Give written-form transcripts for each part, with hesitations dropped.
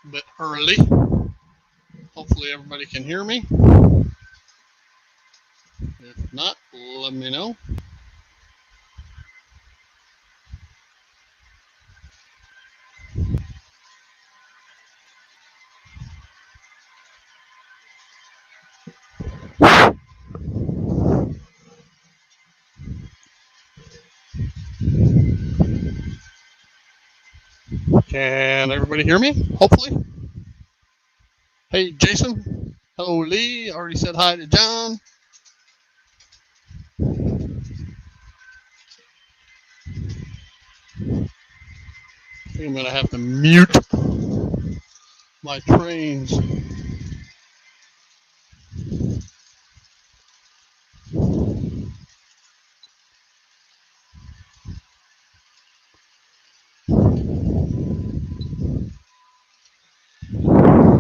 a bit early. Hopefully everybody can hear me. If not, let me know. Can everybody hear me? Hopefully. Hey, Jason. Hello, Lee. Already said hi to John. I think I'm going to have to mute my trains.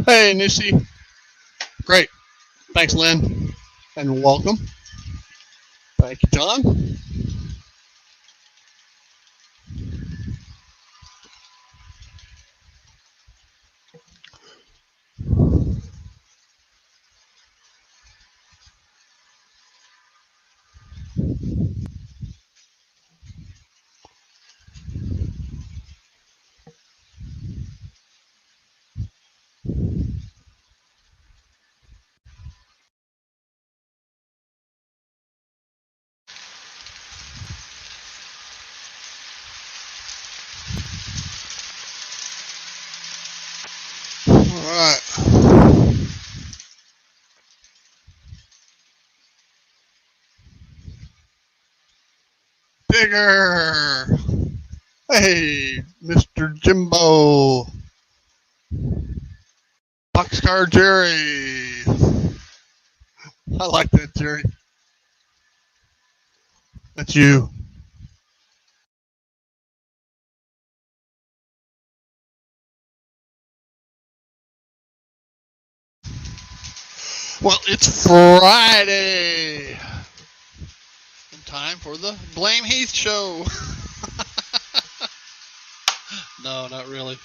Hey, Nisi. Great. Thanks, Lynn. And welcome. Thank you, John. All right. Digger. Hey, Mr. Jimbo. Boxcar Jerry. I like that, Jerry. That's you. Well, it's Friday. In time for the Blame Heath show. No, not really.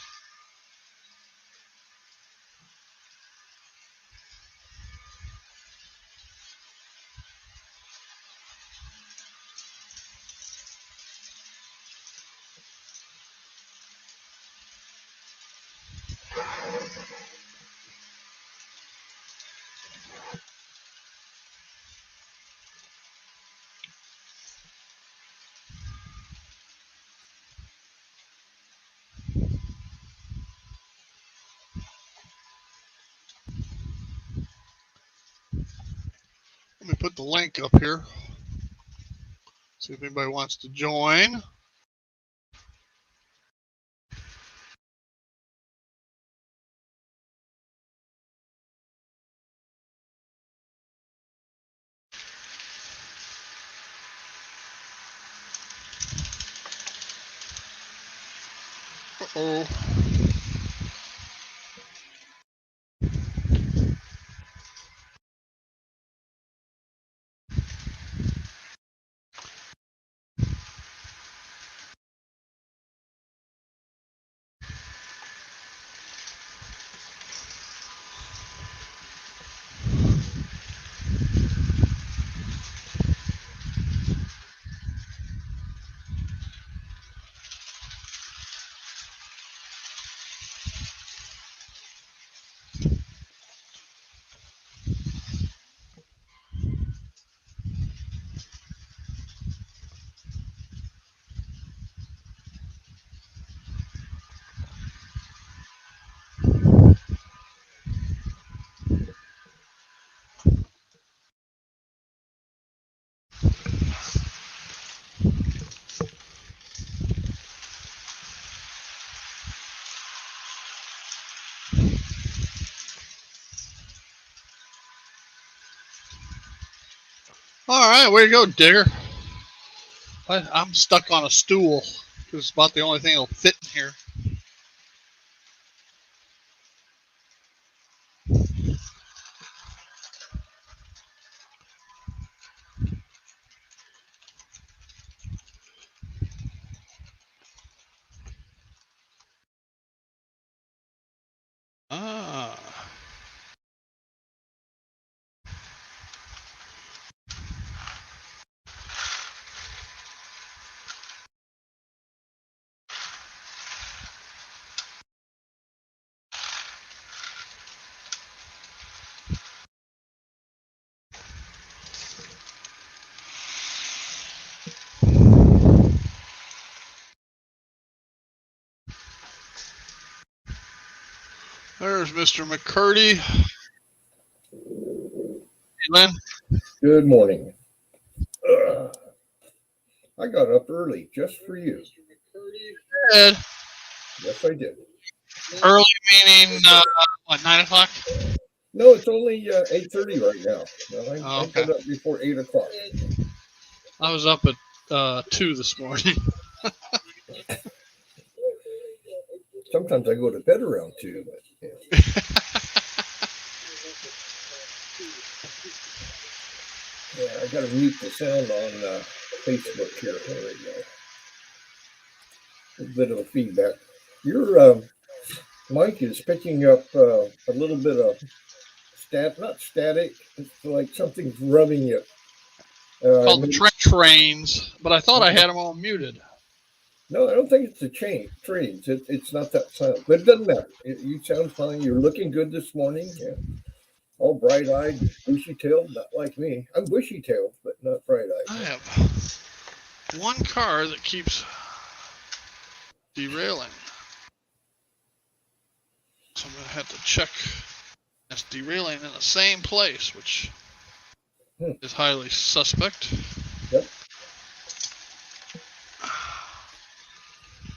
Let me put the link up here. See if anybody wants to join. Uh-oh. All right, way to go, Digger. I'm stuck on a stool because it's about the only thing that'll fit in here. Ah. There's Mr. McCurdy. Hey, Lynn. Good morning. I got up early just for you. Ed. Yes, I did. Early meaning, what, 9 o'clock? No, it's only 8:30 right now. No, I Okay. got up before 8 o'clock. I was up at 2 this morning. Sometimes I go to bed around 2. But, yeah. I got to mute the sound on Facebook here. There we go. A bit of a feedback. Your mic is picking up a little bit of not static. It's like something's rubbing it. Called the trains, but I thought I had them all muted. No, I don't think it's the trains. It's not that sound, but it doesn't matter. You sound fine. You're looking good this morning. Yeah. All bright-eyed, bushy-tailed, not like me. I'm bushy-tailed, but not bright-eyed. I have one car that keeps derailing. So I'm going to have to check. It's derailing in the same place, which is highly suspect. Yep.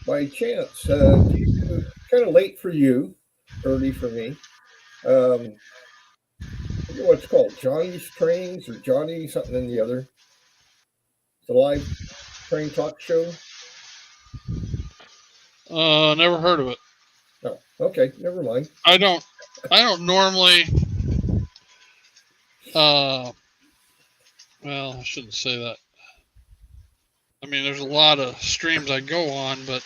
By chance, kind of late for you, early for me. I forget what it's called, Johnny's Trains or Johnny something and the other. The live train talk show. Never heard of it. Oh, okay, never mind. I don't normally. Well, I shouldn't say that. I mean, there's a lot of streams I go on, but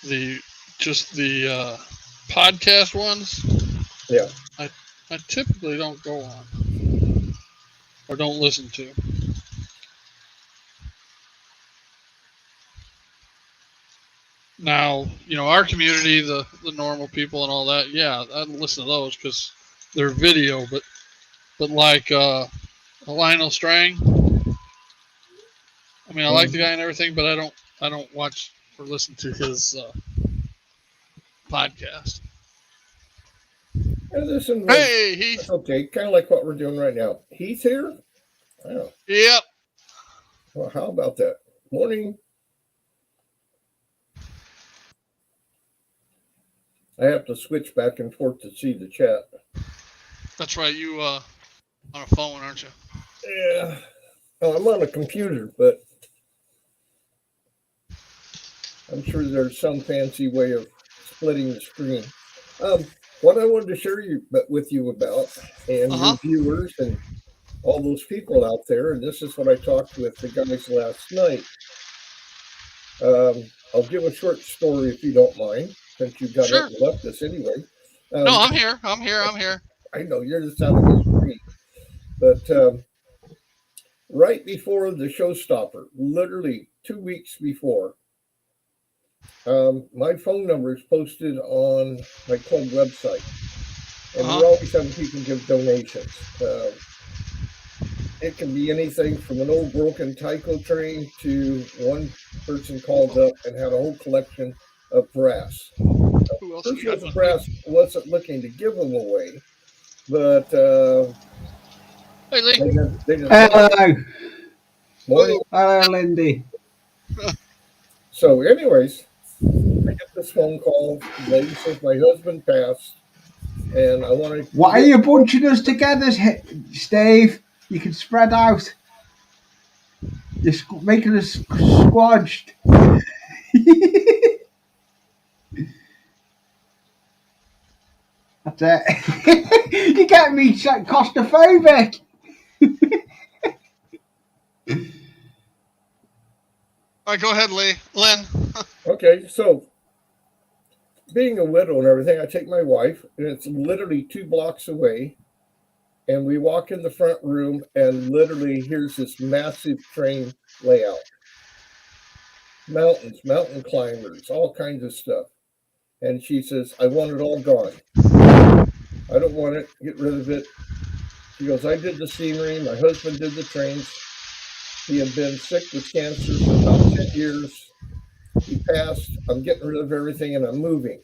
the podcast ones, yeah, I typically don't go on or don't listen to. Now, our community, the normal people and all that, yeah, I listen to those because they're video, but like Lionel Strang, I mean, I like the guy and everything, but I don't watch or listen to his podcast. Hey, Heath. Okay, kind of like what we're doing right now. Heath here? Wow. Yep. Well, how about that? Morning. I have to switch back and forth to see the chat. That's right. You on a phone, aren't you? Yeah. Oh, I'm on a computer, but I'm sure there's some fancy way of splitting the screen. What I wanted to share with you about, and your viewers and all those people out there, and this is what I talked with the guys last night. I'll give a short story if you don't mind, since you got up and left us anyway. No, I'm here. I'm here. I know you're just out of the screen, but right before the showstopper, literally 2 weeks before, my phone number is posted on my club website, and we're always having people give donations. It can be anything from an old broken Tyco train to one person called up and had a whole collection of brass. First with the brass wasn't looking to give them away, but hey, Lee. Hello. Morning. Hello, Lindy. So, anyways, I get this phone call. The lady says my husband passed, and I want to. What are you bunching us together, Steve? You can spread out. You're making us squadged. That's it. You get me claustrophobic. All right, go ahead, Lynn. Okay, so being a widow and everything, I take my wife, and it's literally 2 blocks away. And we walk in the front room, and literally here's this massive train layout, mountains, mountain climbers, all kinds of stuff. And she says, I want it all gone. I don't want it. Get rid of it. She goes, I did the scenery. My husband did the trains. He had been sick with cancer for about 10 years. He passed. I'm getting rid of everything and I'm moving.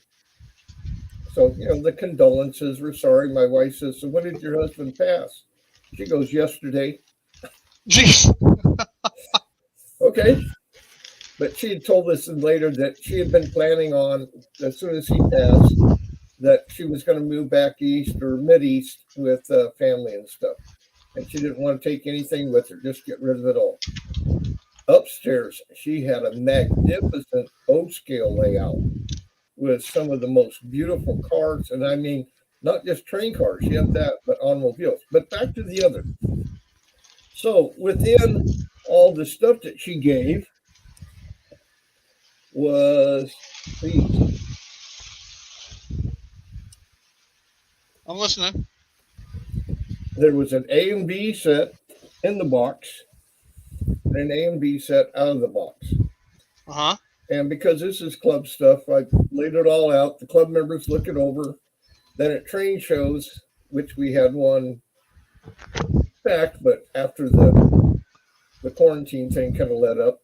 So, the condolences. We're sorry. My wife says, so when did your husband pass? She goes, yesterday. Jeez. Okay. But she had told us later that she had been planning on, as soon as he passed, that she was going to move back east or mid-east with family and stuff. And she didn't want to take anything with her, just get rid of it all. Upstairs, she had a magnificent O-scale layout with some of the most beautiful cars. And I mean, not just train cars, she had that, but automobiles. But back to the other. So within all the stuff that she gave was these. I'm listening. There was an A and B set in the box, and an A and B set out of the box. Uh-huh. And because this is club stuff, I laid it all out. The club members look it over. Then at train shows, which we had one back, but after the quarantine thing kind of let up,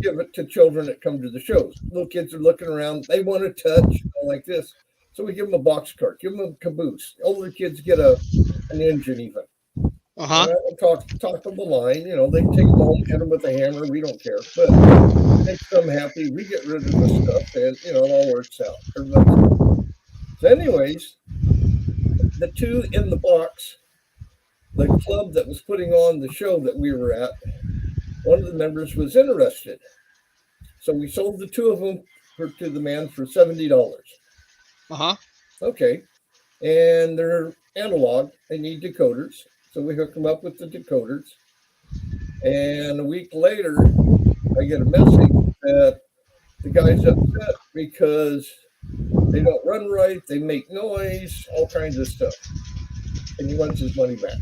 give it to children that come to the shows. Little kids are looking around. They want to touch, like this. So we give them a box cart, give them a caboose. Older kids get an engine even. Uh-huh. Talk to the line. They take them home, hit them with a hammer. We don't care. But makes them happy. We get rid of the stuff, and, it all works out. So anyways, the two in the box, the club that was putting on the show that we were at, one of the members was interested. So we sold the two of them to the man for $70. Uh-huh. Okay. And they're analog. They need decoders. So we hook them up with the decoders. And a week later, I get a message that the guy's upset because they don't run right. They make noise, all kinds of stuff. And he wants his money back.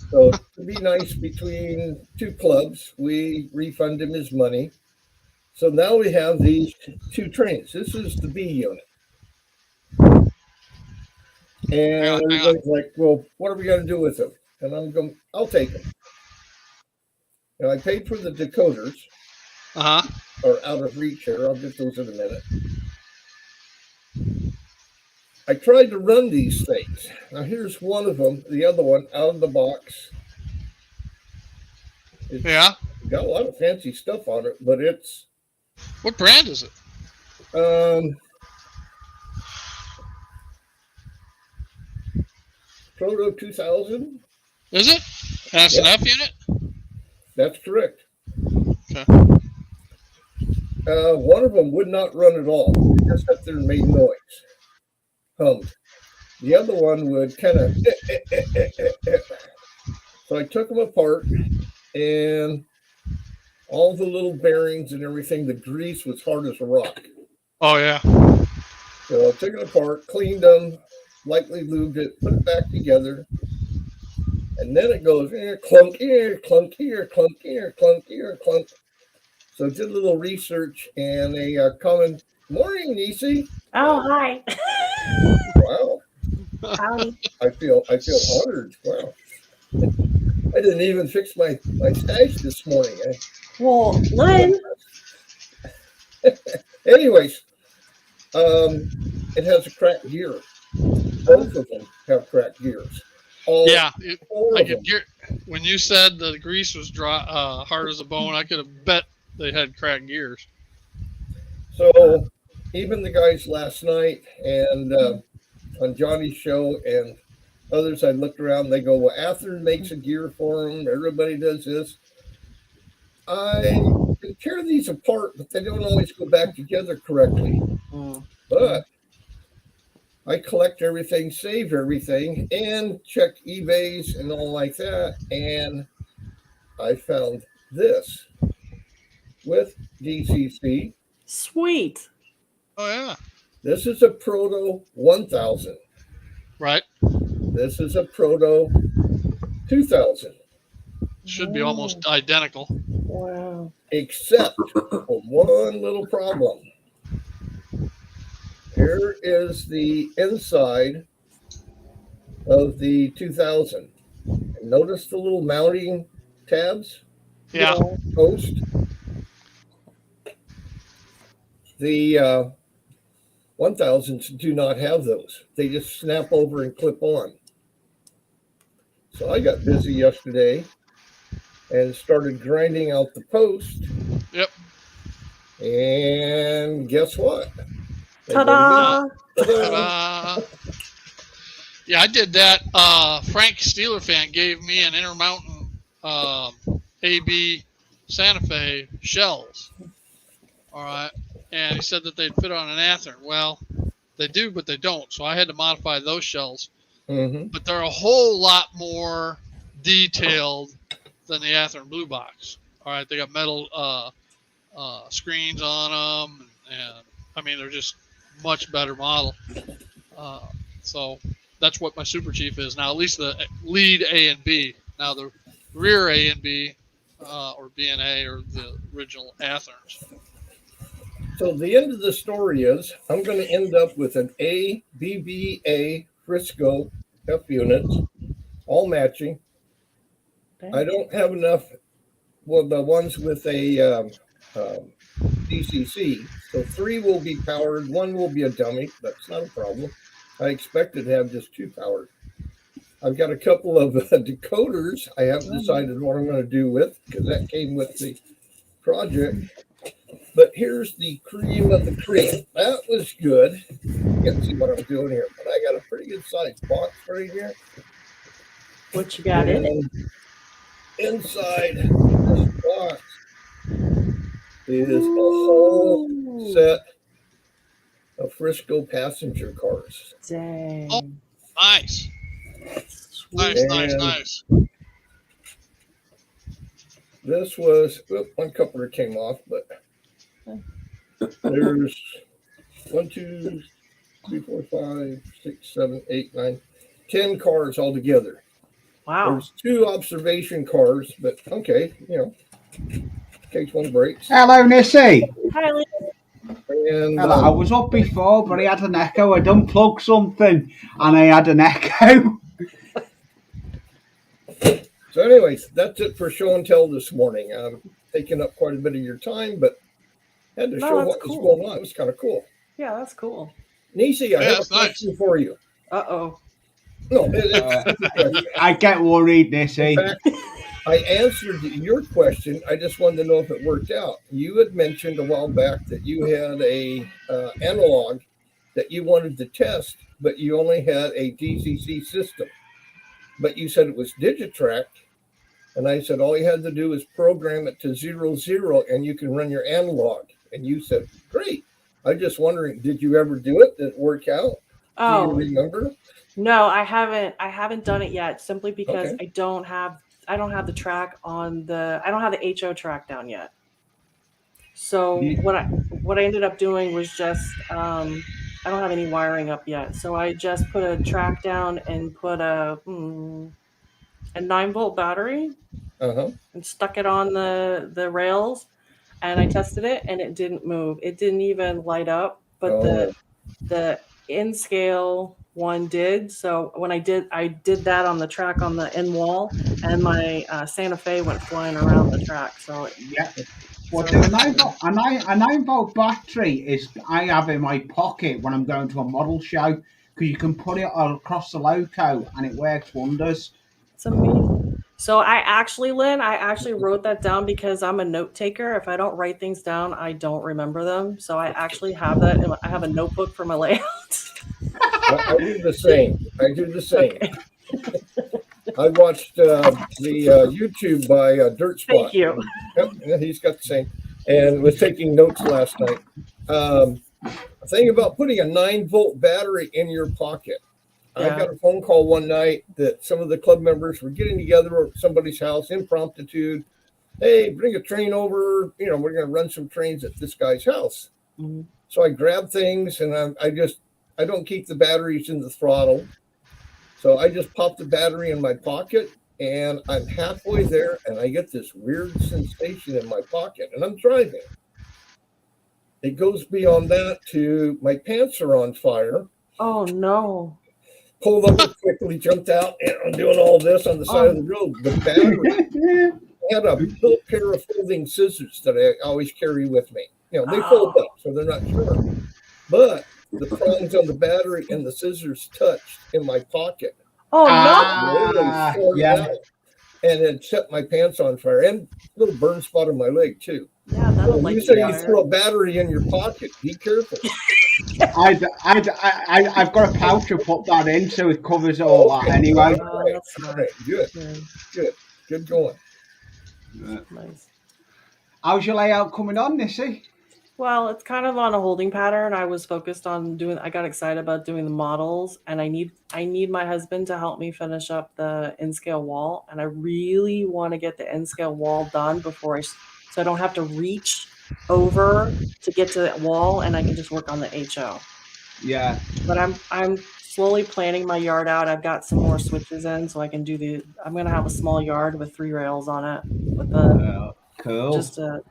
So to be nice between two clubs, we refund him his money. So now we have these two trains. This is the B unit. And everybody's like, well, what are we going to do with them? And I'm going, I'll take them. And I paid for the decoders. Uh-huh. Are out of reach here. I'll get those in a minute. I tried to run these things. Now here's one of them. The other one out of the box. It's got a lot of fancy stuff on it, but it's... What brand is it? Proto 2000. Is it? And it's an F unit? That's correct. Okay. One of them would not run at all. It just sat there and made noise. Hummed. The other one would kind of... So I took them apart, and all the little bearings and everything, the grease was hard as a rock. Oh, yeah. So I took it apart, cleaned them, lightly lubed it, put it back together, and then it goes clunk here, clunk here, clunk here, clunk here, clunk. So I did a little research, and a common morning, Nisi. Oh, hi. Wow. Howdy. I feel honored. Wow. I didn't even fix my stash this morning. Well, Lynn. Anyways, it has a cracked gear. Both of them have cracked gears. I could gear. When you said the grease was dry, hard as a bone, I could have bet they had cracked gears. So even the guys last night and on Johnny's show and others, I looked around. They go, well, Athearn makes a gear for them. Everybody does this. I can tear these apart, but they don't always go back together correctly. But I collect everything, save everything, and check eBays and all like that. And I found this with DCC. Sweet. Oh yeah. This is a Proto 1000. Right. This is a Proto 2000. Should be almost identical. Wow. Except for one little problem. Here is the inside of the 2000. And notice the little mounting tabs, Yeah. post. The 1000s do not have those. They just snap over and clip on. So I got busy yesterday and started grinding out the post. Yep. And guess what? Ta-da! Ta-da. Yeah, I did that. Frank Steeler fan gave me an Intermountain AB Santa Fe shells. All right, and he said that they'd fit on an Athearn. Well, they do, but they don't. So I had to modify those shells. Mm-hmm. But they're a whole lot more detailed than the Athearn Blue Box. All right, they got metal screens on them, and I mean they're just much better model. So that's what my Super Chief is now. At least the lead A and B. Now the rear A and B, or B and A, are the original Athearns. So the end of the story is I'm going to end up with an ABBA Frisco F units, all matching. I don't have enough. Well, the ones with a DCC, so 3 will be powered, 1 will be a dummy. That's not a problem. I expected to have just 2 powered. I've got a couple of decoders I haven't decided what I'm going to do with because that came with the project. But here's the cream of the cream. That was good. You can't see what I'm doing here, but I got a pretty good sized box right here. What you got in it? And inside this box is a whole set of Frisco passenger cars. Dang. Oh. Nice. Sweet. Nice. This was, one coupler came off, but there's 1, 2, 3, 4, 5, 6, 7, 8, 9, 10 cars altogether. Wow. There's 2 observation cars, but okay, in case one breaks. Hello, Nissy. Hi, Lee. And Hello. I was up before, but I had an echo. I done plug something, and I had an echo. so anyways, that's it for show and tell this morning. I'm taking up quite a bit of your time, but had to show what was going on. It was kind of cool. Yeah, that's cool. Nisi, I have a question for you. Uh-oh. No, I get worried, Nissy. In fact, I answered your question. I just wanted to know if it worked out. You had mentioned a while back that you had a analog that you wanted to test, but you only had a DCC system. But you said it was Digitrack, and I said all you had to do is program it to 00, and you can run your analog. And you said, great. I'm just wondering, did you ever do it? Did it work out? Oh, do you remember? No, I haven't done it yet, simply because I don't have the track on I don't have the HO track down yet. So what I ended up doing was just I don't have any wiring up yet. So I just put a track down and put a 9-volt battery and stuck it on the rails, and I tested it, and it didn't move. It didn't even light up, but the in scale one did. So when I did that on the track on the end wall, and my Santa Fe went flying around the track. So yeah. Well, a 9-volt battery is I have in my pocket when I'm going to a model show, because you can put it across the loco and it works wonders. It's amazing. So I actually wrote that down because I'm a note taker. If I don't write things down, I don't remember them. So I actually have that. I have a notebook for my layout. I do the same. Okay. I watched the YouTube by Dirt Spot. Thank you. Yep, he's got the same. And was taking notes last night. The thing about putting a 9-volt battery in your pocket. I got a phone call one night that some of the club members were getting together at somebody's house, impromptu. Hey, bring a train over. We're going to run some trains at this guy's house. Mm-hmm. So I grab things and I don't keep the batteries in the throttle. So I just pop the battery in my pocket and I'm halfway there and I get this weird sensation in my pocket and I'm driving. It goes beyond that to my pants are on fire. Oh no. Pulled over quickly, jumped out, and I'm doing all this on the side of the road. The battery had a little pair of folding scissors that I always carry with me. You know, they fold up, so they're not sharp. But the prongs on the battery and the scissors touched in my pocket. Oh no. Out, and it set my pants on fire and a little burn spot on my leg too. Yeah, that'll when like you say you throw a battery in your pocket, be careful. I've got a pouch to put that in, so it covers all that anyway. Oh, that's all right. Good going. Nice. How's your layout coming on, Nissy? Well, it's kind of on a holding pattern. I was focused on I got excited about doing the models, and I need my husband to help me finish up the in-scale wall, and I really want to get the in-scale wall done before so I don't have to reach over to get to that wall, and I can just work on the HO. Yeah. But I'm slowly planning my yard out. I've got some more switches in, so I can do I'm gonna have a small yard with 3 rails on it with the. Cool.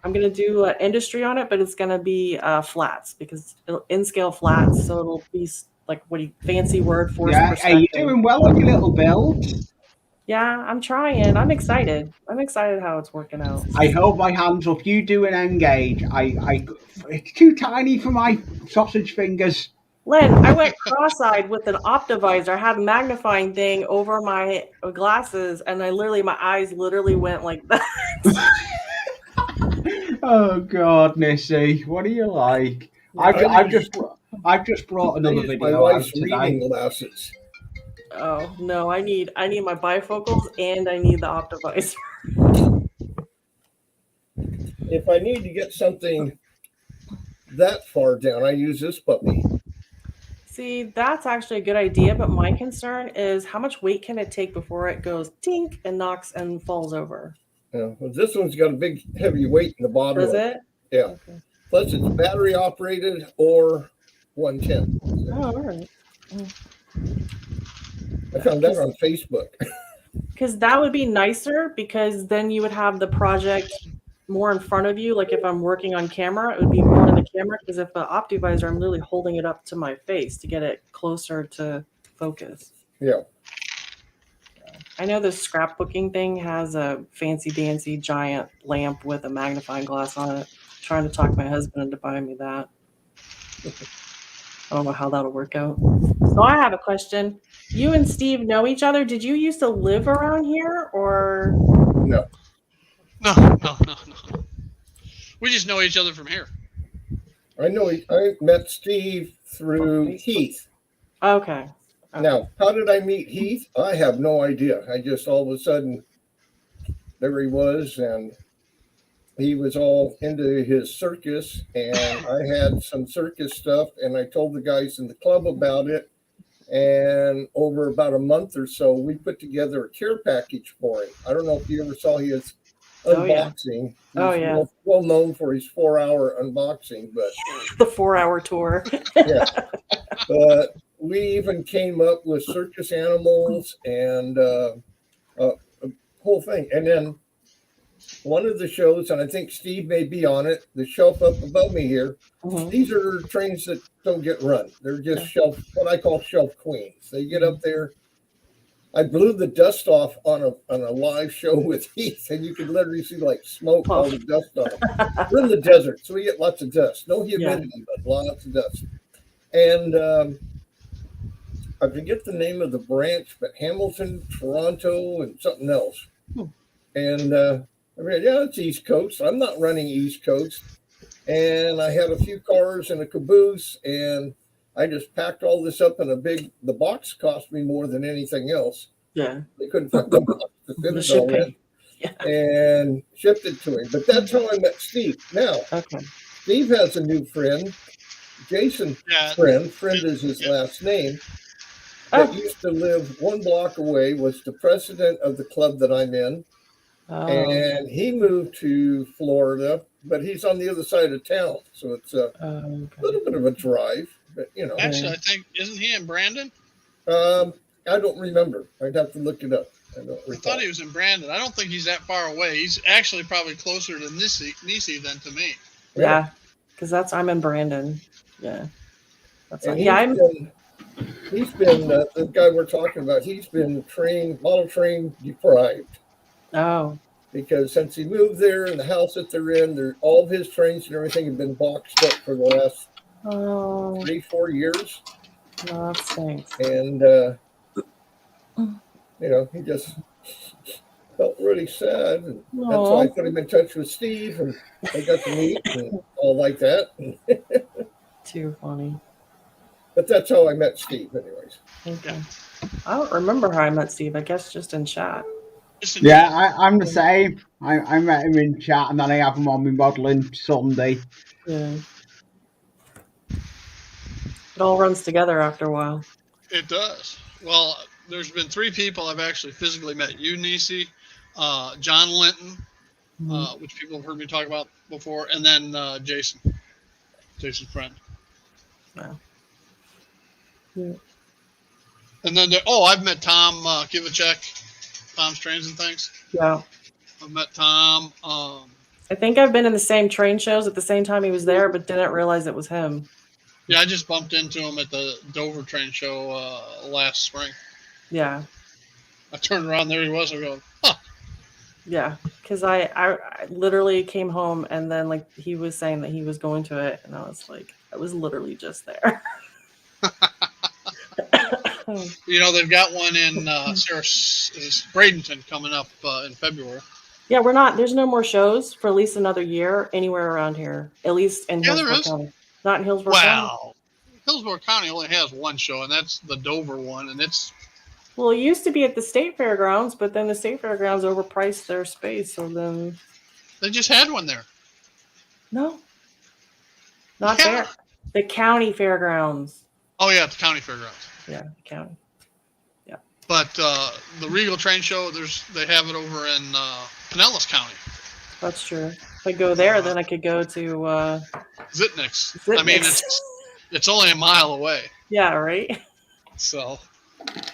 I'm gonna do industry on it, but it's gonna be flats because in scale flats, so it'll be like fancy word for perspective. Hey, you're doing well on your little build. Yeah, I'm trying. I'm excited. I'm excited how it's working out. I hold my hands up. You do an engage. It's too tiny for my sausage fingers. Len, I went cross-eyed with an optivisor. I had a magnifying thing over my glasses, and my eyes literally went like that. Oh God, Nissy, what are you like? I've just brought another video. My wife's reading glasses. Oh no, I need my bifocals and I need the optivisor. If I need to get something that far down, I use this puppy. See, that's actually a good idea, but my concern is how much weight can it take before it goes tink and knocks and falls over? Yeah, well, this one's got a big heavy weight in the bottom. Does it? Yeah. Okay. Plus it's battery operated or 110. Oh, all right. I found that on Facebook. Because that would be nicer, because then you would have the project more in front of you. Like if I'm working on camera, it would be more in the camera, because if an optivisor, I'm literally holding it up to my face to get it closer to focus. Yeah. I know this scrapbooking thing has a fancy dancy giant lamp with a magnifying glass on it. I'm trying to talk my husband into buying me that. I don't know how that'll work out. So I have a question. You and Steve know each other. Did you used to live around here, or? No. No. We just know each other from here. I met Steve through Heath. Okay. Now, how did I meet Heath? I have no idea. I just all of a sudden, there he was, and he was all into his circus, and I had some circus stuff, and I told the guys in the club about it, and over about a month or so, we put together a care package for him. I don't know if you ever saw his unboxing. He's well known for his 4-hour unboxing, but the 4-hour tour. Yeah. But we even came up with circus animals and a whole thing. And then one of the shows, and I think Steve may be on it, the shelf up above me here, these are trains that don't get run. They're just what I call shelf queens. They get up there. I blew the dust off on a live show with Heath, and you could literally see like smoke, all the dust on them. We're in the desert, so we get lots of dust. No humidity, but lots of dust. And I forget the name of the branch, but Hamilton, Toronto, and something else. And I mean, yeah, it's East Coast. I'm not running East Coast. And I had a few cars and a caboose, and I just packed all this up in the box cost me more than anything else. Yeah. They couldn't find the box to fit it all in. Yeah. And shipped it to him. But that's how I met Steve. Now, Steve has a new friend, Jason. Friend is his last name, that used to live 1 block away, was the president of the club that I'm in. And he moved to Florida but he's on the other side of town, so it's a Okay. little bit of a drive. But Actually, I think isn't he in Brandon? I don't remember. I'd have to look it up. I don't I recall. thought he was in Brandon. I don't think he's that far away. He's actually probably closer to Nisi than to me. Yeah, because I'm in Brandon. Yeah, that's And right. he's been the guy we're talking about. He's been model train deprived. Oh, Because since he moved there and the house that they're in, all of his trains and everything have been boxed up for the last 3-4 years. No, that stinks. And he just felt really sad, and that's why I put him in touch with Steve, and they got to meet and all like that. Too funny. But that's how I met Steve, anyways. Okay. I don't remember how I met Steve. I guess just in chat. Yeah, I'm the same. I met him in chat, and then I have him on my modelling Sunday. Yeah. It all runs together after a while. It does. Well, there's been 3 people I've actually physically met. You, Nisi, John Linton, which people have heard me talk about before, and then Jason's friend. Wow. Yeah. And then I've met Tom Kivacek, Tom's Trains and Things. Yeah. I've met Tom. I think I've been in the same train shows at the same time he was there, but didn't realize it was him. Yeah, I just bumped into him at the Dover train show last spring. Yeah. I turned around, there he was. I go, huh. Yeah, because I literally came home and then like he was saying that he was going to it, and I was like, I was literally just there. They've got one in Bradenton coming up in February. Yeah, there's no more shows for at least another year anywhere around here, at least in Hillsborough County. Not in Hillsborough County? Wow. Hillsborough County only has one show, and that's the Dover one, and it's... Well, it used to be at the State Fairgrounds, but then the State Fairgrounds overpriced their space, so then... They just had one there. No. Not there. The county fairgrounds. Oh, yeah, the county fairgrounds. Yeah, the county. Yeah. But the Regal Train Show, they have it over in Pinellas County. That's true. If I go there, then I could go to... Zitnick's. I mean, it's only a mile away. Yeah, right? So,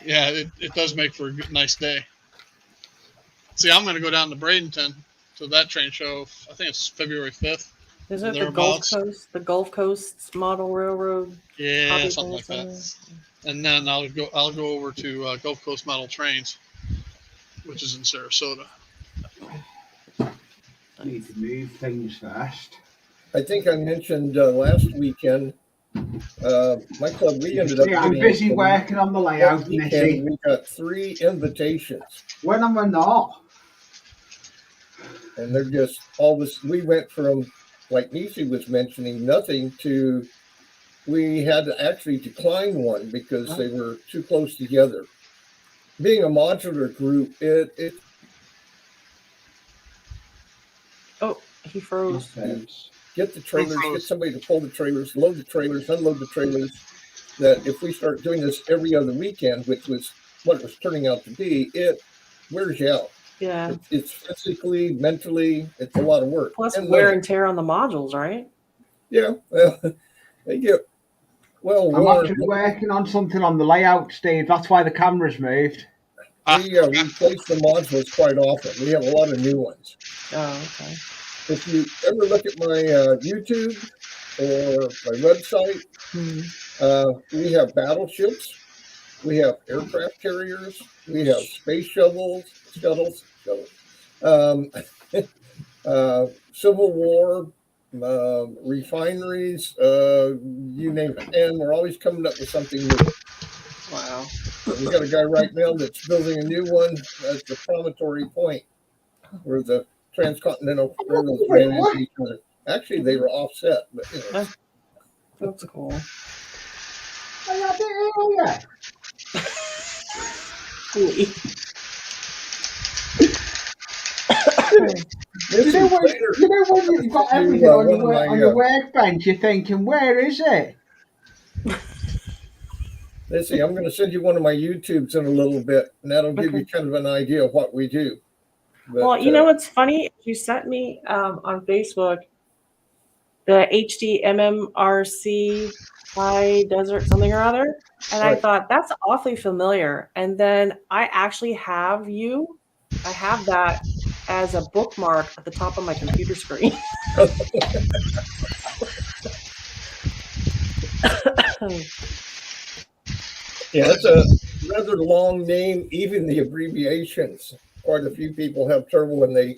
yeah, it does make for a nice day. See, I'm going to go down to Bradenton to that train show. I think it's February 5th. Isn't it the Gulf Coast? The Gulf Coast Model Railroad? Yeah, something like that. And then I'll go over to Gulf Coast Model Trains, which is in Sarasota. I need to move things first. I think I mentioned last weekend, my club, we ended up... I'm busy working on the layout, Nicky. We got 3 invitations. When am I not? And they're just all this... We went from, like Nisi was mentioning, nothing to... We had to actually decline one because they were too close together. Being a modular group, it Oh, he froze. Get the trailers, get somebody to pull the trailers, load the trailers, unload the trailers. That if we start doing this every other weekend, which was what it was turning out to be, it wears you out. Yeah. It's physically, mentally, it's a lot of work. Plus wear and tear on the modules, right? Yeah. Well, they get I'm actually working on something on the layout, Steve. That's why the camera's moved. We replace the modules quite often. We have a lot of new ones. Oh, okay. If you ever look at my YouTube or my website, we have battleships, we have aircraft carriers, we have space shuttles, Civil War, refineries, you name it. And we're always coming up with something new. Wow. We got a guy right now that's building a new one at the Promontory Point where the transcontinental railroads ran into each other. Actually, they were offset, but That's cool. You know when you've got everything on your workbench, you're thinking, where is it? Let's see, I'm going to send you one of my YouTubes in a little bit, and that'll give you kind of an idea of what we do. But, well, you know what's funny? You sent me on Facebook the HD MMRC High Desert something or other. And I Right. thought, that's awfully familiar. And then I actually have that as a bookmark at the top of my computer screen. Yeah, it's a rather long name, even the abbreviations. Quite a few people have trouble when they,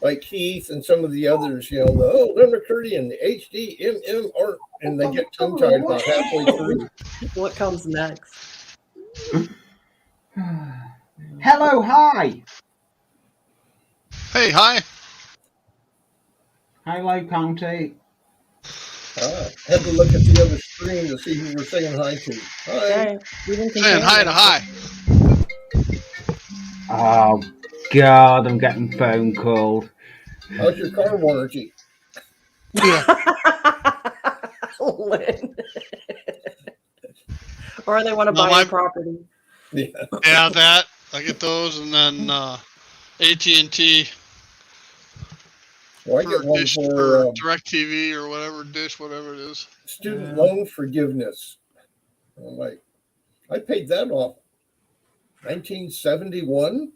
like Keith and some of the others, Lynn McCurdy and the HDMMR, and they get tongue tied about halfway through. What comes next? Hello, hi. Hey, hi. Hello, County. Had to look at the other screen to see who we're saying hi to. Hi. Okay. Saying hi to hi. Oh, God, I'm getting phone calls. How's your car warranty? Yeah. Lynn. Or they want to buy your property. Yeah. Yeah, that. I get those, and then AT&T Well, I for get one Dish for or DirecTV or whatever, Dish, whatever it is. student loan forgiveness. I'm like, I paid that off 1971.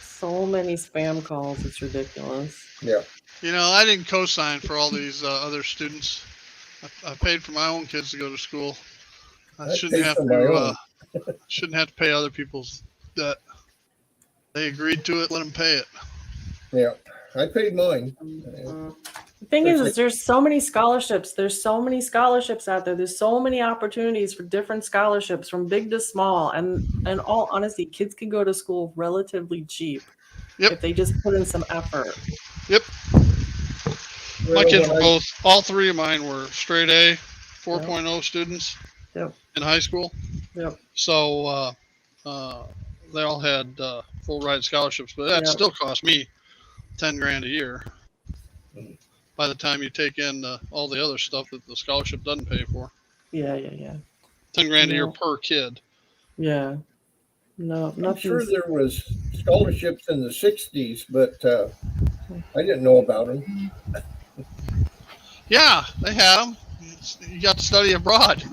So many spam calls. It's ridiculous. Yeah. I didn't co-sign for all these other students. I paid for my own kids to go to school. I shouldn't have to pay other people's debt. They agreed to it. Let them pay it. Yeah, I paid mine. The thing is there's so many scholarships. There's so many scholarships out there. There's so many opportunities for different scholarships from big to small. And in all honesty, kids can go to school relatively cheap if they just put in some effort. Yep. My kids were all three of mine were straight A, 4.0 students in high school. Yep. So they all had full ride scholarships, but that still cost me $10,000 a year. By the time you take in all the other stuff that the scholarship doesn't pay for. Yeah. $10,000 a year per kid. Yeah. No, I'm sure there was scholarships in the 60s, but I didn't know about them. Yeah, they had them. You got to study abroad.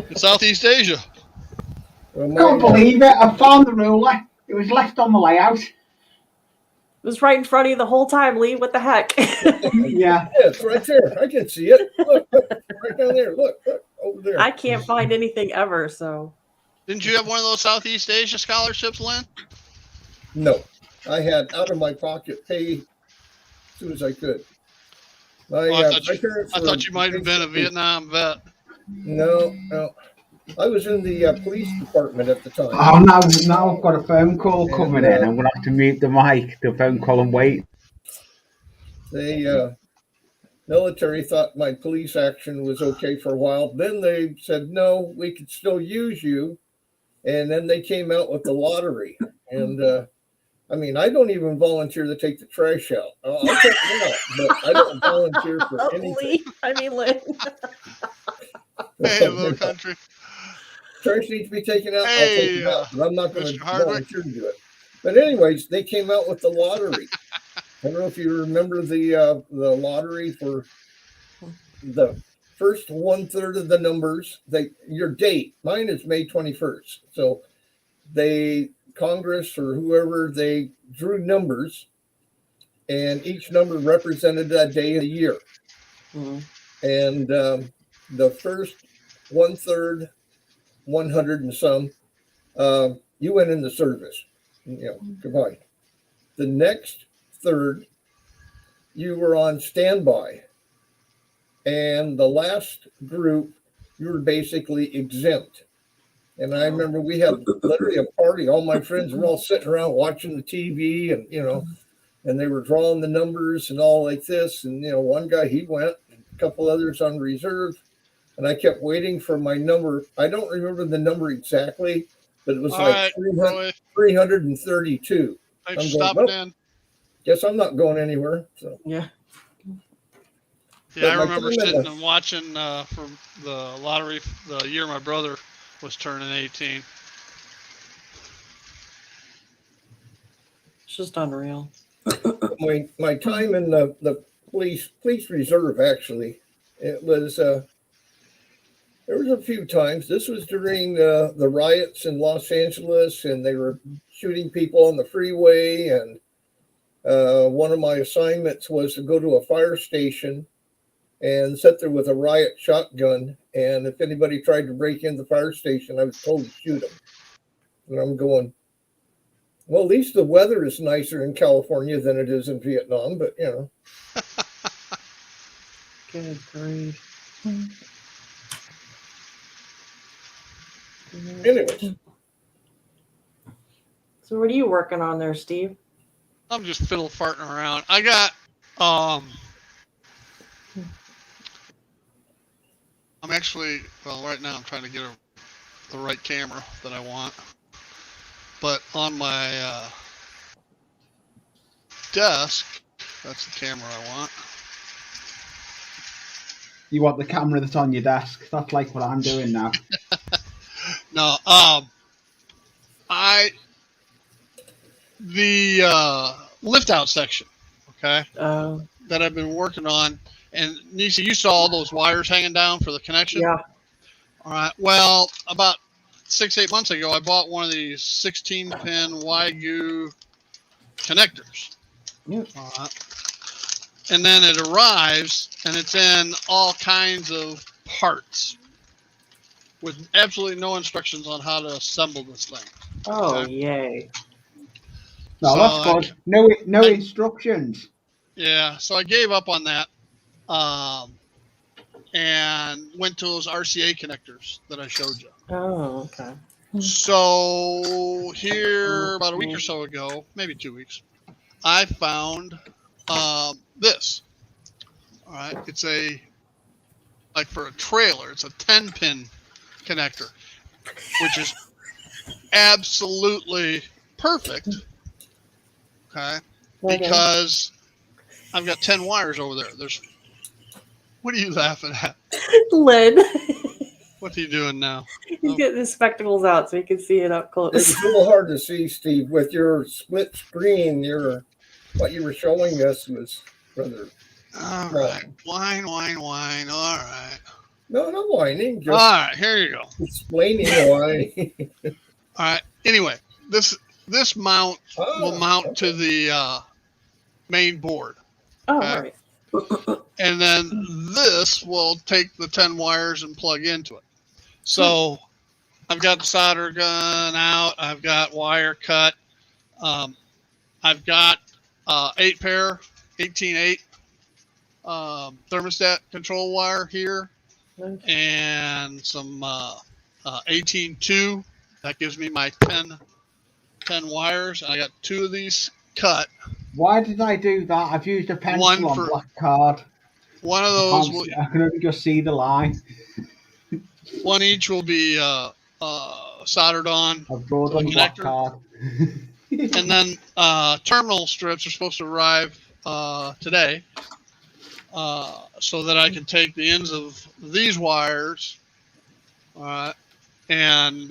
In Southeast Asia. Well, can't believe it. I found the ruler. It was left on the layout. It was right in front of you the whole time, Lee. What the heck? Yeah, it's right there. I can see it. Look, right down there. Look, over there. I can't find anything ever, so. Didn't you have one of those Southeast Asia scholarships, Lynn? No. I had out of my pocket pay as soon as I could. I thought you might have been a Vietnam vet. No. I was in the police department at the time. Oh, now I've got a phone call coming in. I'm going to have to mute the mic, the phone call, and wait. The military thought my police action was okay for a while. Then they said, no, we could still use you. And then they came out with the lottery. And I don't even volunteer to take the trash out. I'll take it out, but I don't volunteer for anything. Lynn. Hey, little country. Trash needs to be taken out. I'll take it out, but I'm not going to volunteer to do it. But anyways, they came out with the lottery. I don't know if you remember the lottery for the first 1/3 of the numbers. Your date. Mine is May 21st. So Congress or whoever, they drew numbers, and each number represented a day of the year. Mm-hmm. And the first 1/3, 100 and some, you went in the service. Combined. The next third, you were on standby. And the last group, you were basically exempt. And I remember we had literally a party. All my friends were all sitting around watching the TV, and and they were drawing the numbers and all like this. And one guy, he went, a couple others on reserve, and I kept waiting for my number. I don't remember the number exactly, but it was all like 332. Thanks for stopping in. Guess I'm not going anywhere. So yeah. Yeah, I remember sitting and watching for the lottery the year my brother was turning 18. It's just unreal. my time in the police reserve, actually, it was there was a few times. This was during the riots in Los Angeles, and they were shooting people on the freeway. And one of my assignments was to go to a fire station and sit there with a riot shotgun. And if anybody tried to break into the fire station, I was told to shoot them. And I'm going, well, at least the weather is nicer in California than it is in Vietnam, but you know. Good grief. Anyways. So what are you working on there, Steve? I'm just fiddle farting around. I got I'm actually, well, right now I'm trying to get the right camera that I want. But on my desk, that's the camera I want. You want the camera that's on your desk? That's like what I'm doing now. No, the lift out section, okay, that I've been working on. And Nisa, you saw all those wires hanging down for the connection? Yeah. All right. Well, about 6-8 months ago, I bought one of these 16-pin Wagyu connectors. Yep. All right. And then it arrives, and it's in all kinds of parts with absolutely no instructions on how to assemble this thing. Oh, Okay. yay. No, So that's good. No instructions. Yeah, so I gave up on that and went to those RCA connectors that I showed you. Oh, okay. So here, about a week or so ago, maybe 2 weeks, I found this. All right, it's like for a trailer, it's a 10-pin connector, which is absolutely perfect. Okay, because I've got 10 wires over there. What are you laughing at? Lynn. What's he doing now? He's getting his spectacles out so he can see it up close. It's a little hard to see, Steve, with your split screen. What you were showing us was rather. All right, whine. All right. No whining. Just all right, here you go. Explaining why. All right. Anyway, this mount will mount to the main board. Oh, okay? right. And then this will take the 10 wires and plug into it. So I've got the solder gun out. I've got wire cut. I've got 8-pair, 18/8 thermostat control wire here, and some 18/2. That gives me my 10 wires. I got 2 of these cut. Why did I do that? I've used a pencil on black card. One of those. I can only just see the line. One each will be soldered on. I've drawn on black card. And then terminal strips are supposed to arrive today, so that I can take the ends of these wires and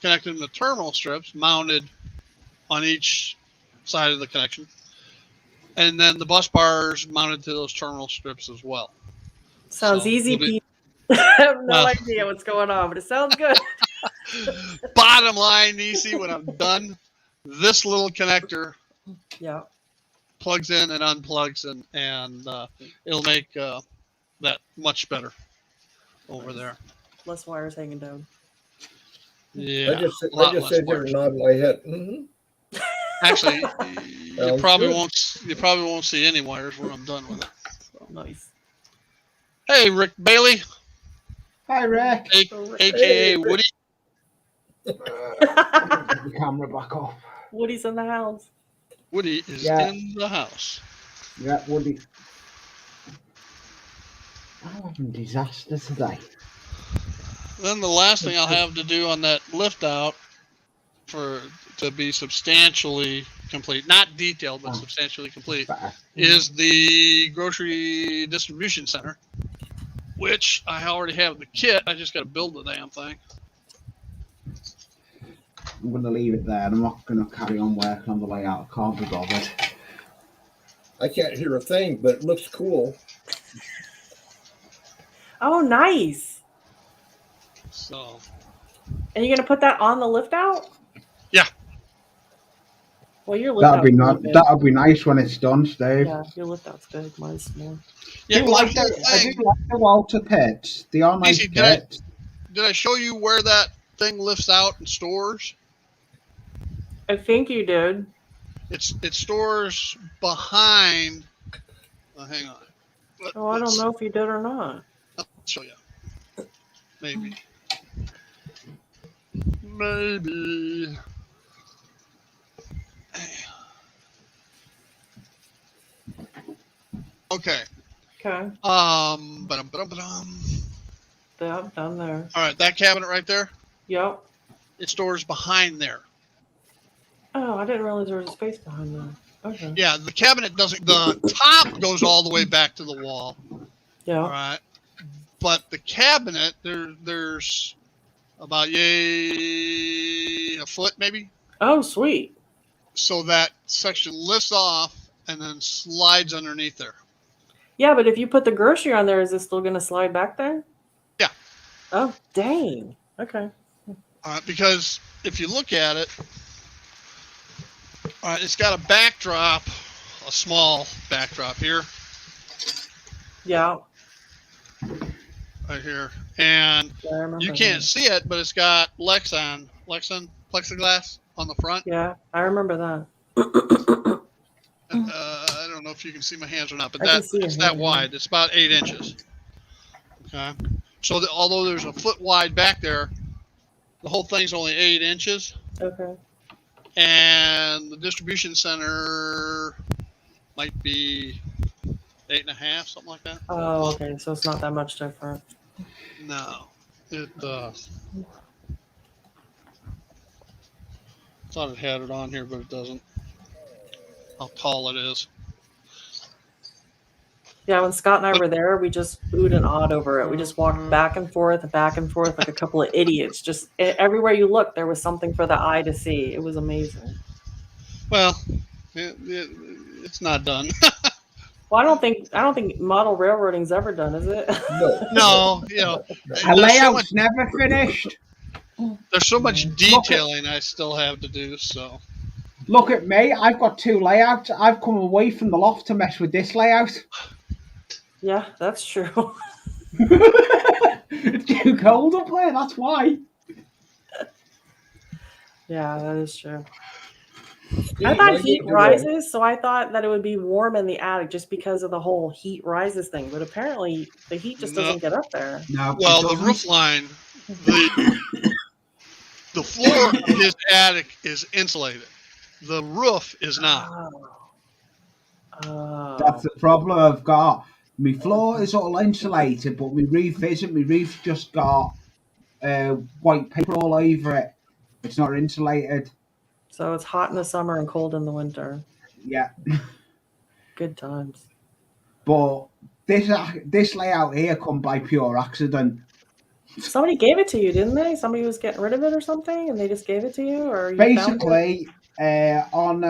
connect them to terminal strips mounted on each side of the connection. And then the bus bars mounted to those terminal strips as well. Sounds easy, Pete. I have no idea what's going on, but it sounds good. Bottom line, Nisi, when I'm done, this little connector plugs in and unplugs, and it'll make that much better over there. Less wires hanging down. Yeah, I just said there and nodding my head. Mm-hmm. Actually, you probably won't see any wires when I'm done with it. So. Nice. Hey, Rick Bailey. Hi, Rick. AKA Woody. Put the camera back off. Woody's in the house. Woody is in the house. Yeah, Woody. I'm having disaster today. Then the last thing I'll have to do on that lift out to be substantially complete, not detailed, but substantially complete, is the grocery distribution center, which I already have the kit. I just got to build the damn thing. I'm going to leave it there. I'm not going to carry on working on the layout. I can't be bothered. I can't hear a thing, but it looks cool. Oh, nice. So, And you're gonna put that on the lift out? yeah. Well, your lift out's really good. That'll be nice when it's done, Steve. Yeah, your lift out's good. Mine's small. Yeah, I do well, like the Walter pits. They are nice Casey, pits. did I show you where that thing lifts out and stores? I think you did. It stores behind. Hang on. Oh, I don't know if you did or not. I'll show you. Maybe. Maybe. Okay. Okay. Ba-dum. Yep, down there. All right, that cabinet right there. Yep. It stores behind there. Oh, I didn't realize there was a space behind there. Okay. Yeah, the cabinet doesn't. The top goes all the way back to the wall. Yeah. All right, but the cabinet there's about a foot maybe. Oh, sweet. So that section lifts off and then slides underneath there. Yeah, but if you put the grocery on there, is it still going to slide back there? Yeah. Oh, dang. Okay. All right, because if you look at it, all right, it's got a backdrop, a small backdrop here, Yeah. right here, and Yeah, I remember you can't that. see it, but it's got Lexan plexiglass on the front. Yeah, I remember that. I don't know if you can see my hands or not, but I can see it's your that hand, wide. It's about 8 inches. Okay, so although there's a foot wide back there, the whole thing's only 8 inches, Okay. and the distribution center might be 8.5, something like that. Oh, okay. So it's not that much different. No, it. Thought it had it on here, but it doesn't. How tall it is. Yeah, when Scott and I were there, we just oohed and awed over it. We just walked back and forth like a couple of idiots. Just everywhere you look, there was something for the eye to see. It was amazing. Well, it's not done. Well, I don't think model railroading's ever done, is it? No, you know, A layout's never finished. there's so much detailing I still have to do. So Look at me. I've got 2 layouts. I've come away from the loft to mess with this layout. Yeah, that's true. It's too cold up there. That's why. Yeah, that is true. I thought heat rises, so I thought that it would be warm in the attic just because of the whole heat rises thing. But apparently, the heat just doesn't get up there. No. well, the roof line, the floor of his attic is insulated. The roof is not. Oh. That's the problem I've got. My floor is all insulated, but my roof's just got white paper all over it. It's not insulated. So it's hot in the summer and cold in the winter. Yeah. Good times. But this layout here come by pure accident. Somebody gave it to you, didn't they? Somebody was getting rid of it or something, and they just gave it to you, or you Basically, on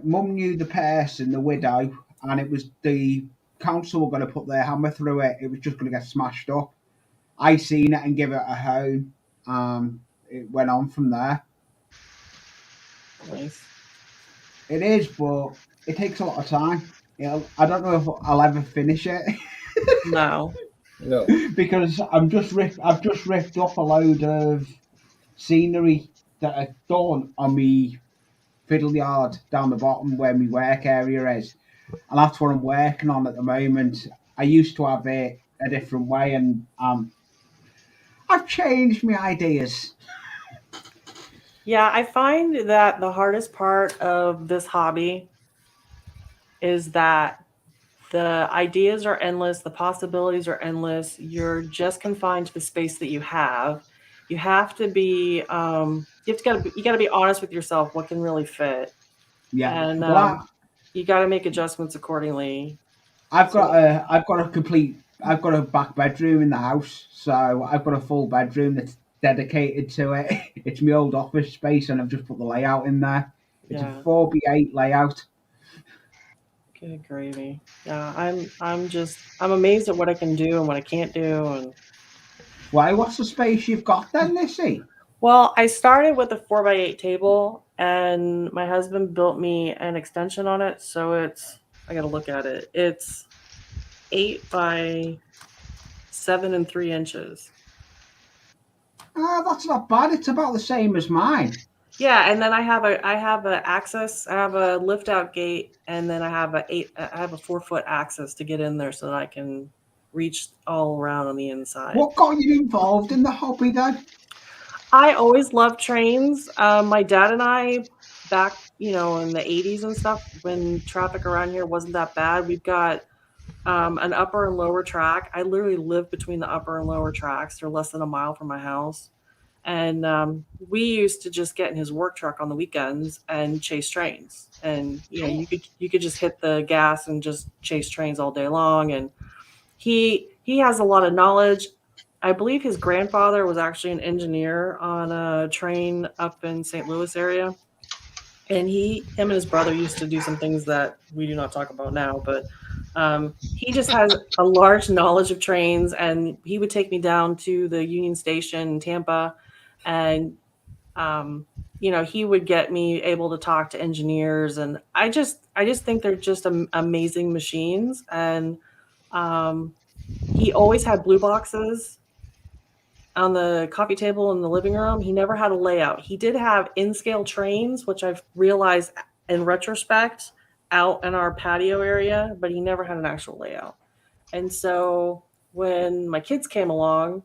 Mum knew the person, the widow, and it was the council were going to put their hammer through it. It was just going to get smashed up. I seen it and give it a home. It went on from there. Nice. It is, but it takes a lot of time. I don't know if I'll ever finish it. No. No. Because I've just ripped up a load of scenery that are done on me fiddle yard down the bottom where my work area is, and that's what I'm working on at the moment. I used to have it a different way, and I've changed my ideas. Yeah, I find that the hardest part of this hobby is that the ideas are endless, the possibilities are endless. You're just confined to the space that you have. You have to be, you got to be honest with yourself. What can really fit? Yeah, and you got to make adjustments accordingly. I've got a back bedroom in the house, so I've got a full bedroom that's dedicated to it. It's my old office space, and I've just put the layout in there. It's a 4x8 layout. Good gravy. Yeah, I'm amazed at what I can do and what I can't do. And Why? What's the space you've got then, Missy? well, I started with a 4x8 table, and my husband built me an extension on it. So I got to look at it. It's 8 by 7 3 inches. Oh, that's not bad. It's about the same as mine. Yeah, and then I have a access. I have a lift out gate, and then I have a 4 foot access to get in there so that I can reach all around on the inside. What got you involved in the hobby then? I always loved trains. My dad and I, back in the 80s and stuff, when traffic around here wasn't that bad, we've got an upper and lower track. I literally live between the upper and lower tracks. They're less than a mile from my house. And we used to just get in his work truck on the weekends and chase trains. And you could just hit the gas and just chase trains all day long. And he has a lot of knowledge. I believe his grandfather was actually an engineer on a train up in St. Louis area. And him and his brother used to do some things that we do not talk about now, but he just has a large knowledge of trains, and he would take me down to the Union Station in Tampa, and he would get me able to talk to engineers, and I just think they're just amazing machines. And he always had blue boxes on the coffee table in the living room. He never had a layout. He did have in-scale trains, which I've realized in retrospect out in our patio area, but he never had an actual layout. And so when my kids came along,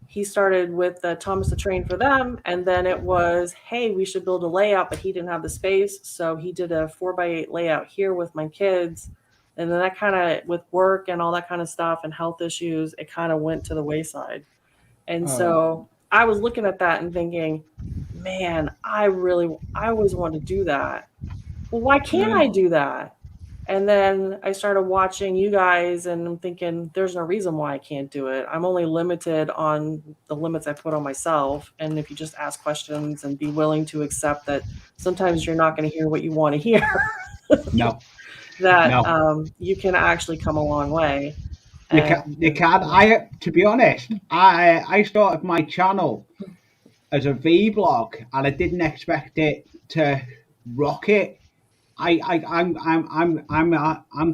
he started with Thomas the Train for them. And then it was, hey, we should build a layout, but he didn't have the space. So he did a 4x8 layout here with my kids. And then that kind of, with work and all that kind of stuff and health issues, it kind of went to the wayside. And so I was looking at that and thinking, man, I always want to do that. Well, why can't I do that? And then I started watching you guys, and I'm thinking, there's no reason why I can't do it. I'm only limited on the limits I put on myself. And if you just ask questions and be willing to accept that sometimes you're not going to hear what you want to hear, you can actually come a long way. You can. To be honest, I started my channel as a vlog, and I didn't expect it to rocket. I'm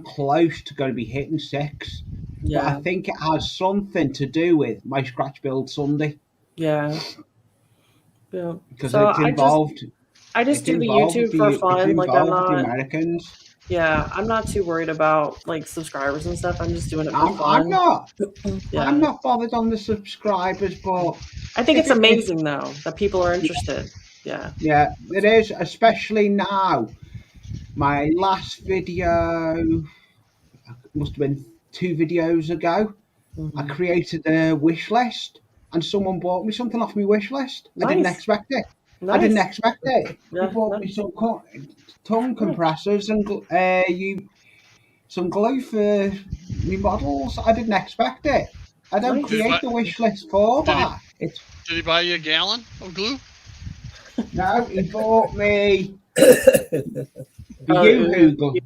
close to going to be hitting 6. Yeah. But I think it has something to do with my Scratch Build Sunday. Yeah. Because so it's involved. I just do the YouTube for fun. Like I'm not. The Americans. Yeah, I'm not too worried about like subscribers and stuff. I'm just doing it for fun. I'm not. Yeah. I'm not bothered on the subscribers, but I think it's amazing though that people are interested. Yeah. Yeah, it is, especially now. My last video must have been 2 videos ago. Mm-hmm. I created a wish list, and someone bought me something off my wish list. Nice. I didn't expect it. Nice. I didn't expect it. Yeah, they bought me some tongue compressors and some glue for my models. I didn't expect it. I don't create the wish list for that. Did he buy you a gallon of glue? No, he bought me Yoo-hoo glue.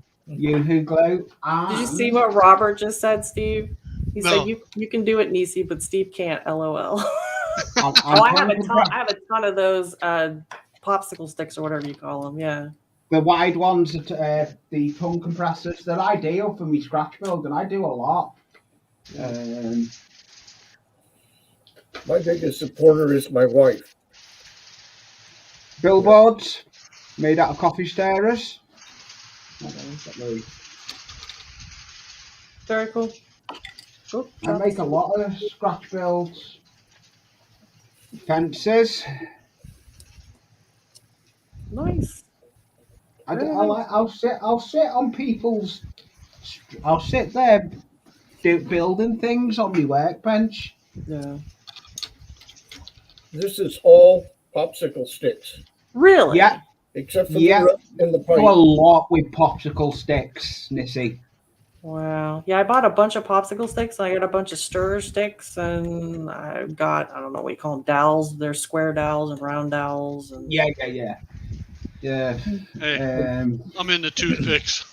Did you see what Robert just said, Steve? He said you can do it, Nisi, but Steve can't. LOL. I have a ton of those popsicle sticks or whatever you call them. Yeah. The wide ones, the tongue compressors, they're ideal for me scratch build, and I do a lot. My biggest supporter is my wife. Billboards made out of coffee stirrers. Very cool. I make a lot of scratch builds. Fences. Nice. I'll sit on people's. I'll sit there building things on my workbench. Yeah. This is all popsicle sticks. Really? Yeah. Except for the in the pipe. Do a lot with popsicle sticks, Nissy. Wow. Yeah, I bought a bunch of popsicle sticks. I got a bunch of stir sticks, and I got, I don't know what you call them, dowels. There's square dowels and round dowels. And... Yeah. Hey, I'm into toothpicks.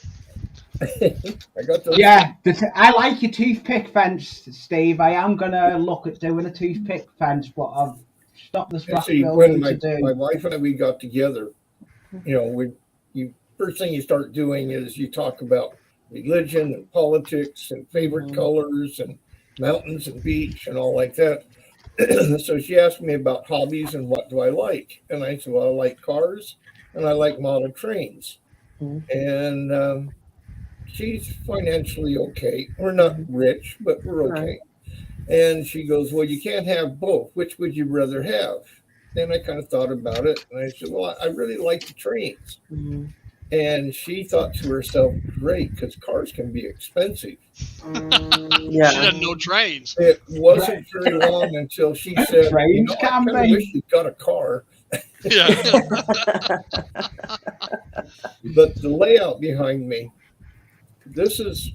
I got those. Yeah, I like your toothpick fence, Steve. I am gonna look at doing a toothpick fence, but I've stopped the See, when responsibility to my do. wife and I, we got together, you first thing you start doing is you talk about religion and politics and favorite Mhm. colors and mountains and beach and all like that. So she asked me about hobbies and what do I like, and I said, well, I like cars and I like model trains. Mhm. And she's financially okay. We're not rich, but we're Right. okay. And she goes, well, you can't have both. Which would you rather have? And I kind of thought about it, and I said, well, I really like the trains. Mhm. And she thought to herself, great, because cars can be expensive. Mm, She yeah. doesn't know trains. It wasn't very long until she said, Trains I can kind of be. wish you got a car. Yeah. But the layout behind me, this is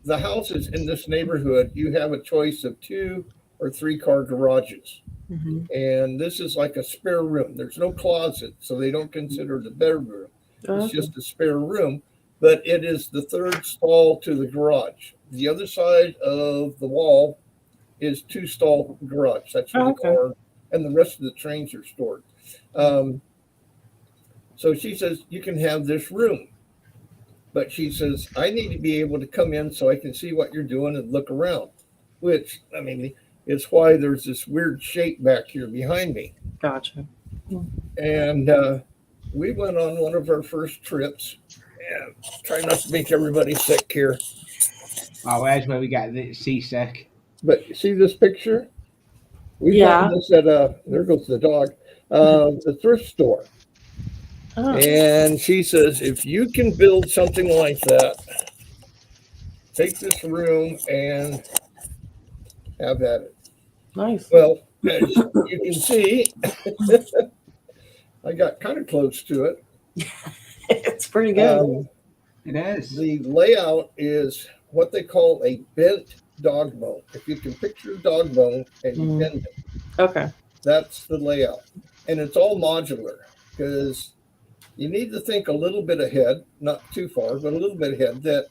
the houses in this neighborhood. You have a choice of 2 or 3 car garages. Mhm. And this is like a spare room. There's no closet, so they don't consider it a bedroom. It's Okay. just a spare room, but it is the third stall to the garage. The other side of the wall is 2 stall garage. That's where the Okay. car and the rest of the trains are stored. Um, so she says, you can have this room. But she says, I need to be able to come in so I can see what you're doing and look around, which, I mean, it's why there's this weird shape back here behind me. Gotcha. And we went on one of our first trips, and try not to make everybody sick here. Oh, there's where we get the seasick. But see this picture? We Yeah. found this at there goes the dog, the thrift store. Oh, And she says, if you can build something like that, take this room and have at it. nice. Well, as you can see, I got kind of close to it. It's pretty good. It is. The layout is what they call a bent dog bone. If you can picture a dog bone and you bend it, Okay. that's the layout. And it's all modular because you need to think a little bit ahead, not too far, but a little bit ahead, that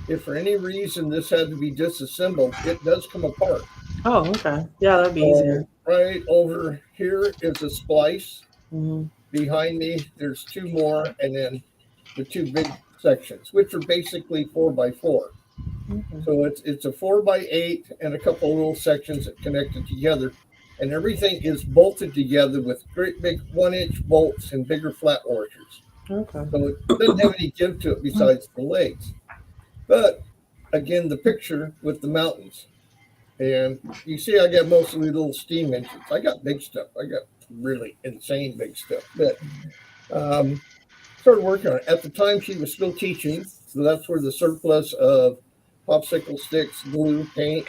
if for any reason this had to be disassembled, it does come apart. Oh, okay. Yeah, that'd be easier. Right over here is a splice. Mhm. Behind me, there's 2 more, and then the 2 big sections, which are basically 4x4. Okay. So it's a 4x8 and a couple little sections that connect it together, and everything is bolted together with great big 1-inch bolts and bigger flat washers. Okay. So it doesn't have any give to it besides the legs. But again, the picture with the mountains, and you see, I got mostly little steam engines. I got big stuff. I got really insane big stuff. But started working on it. At the time, she was still teaching, so that's where the surplus of popsicle sticks, glue, paint,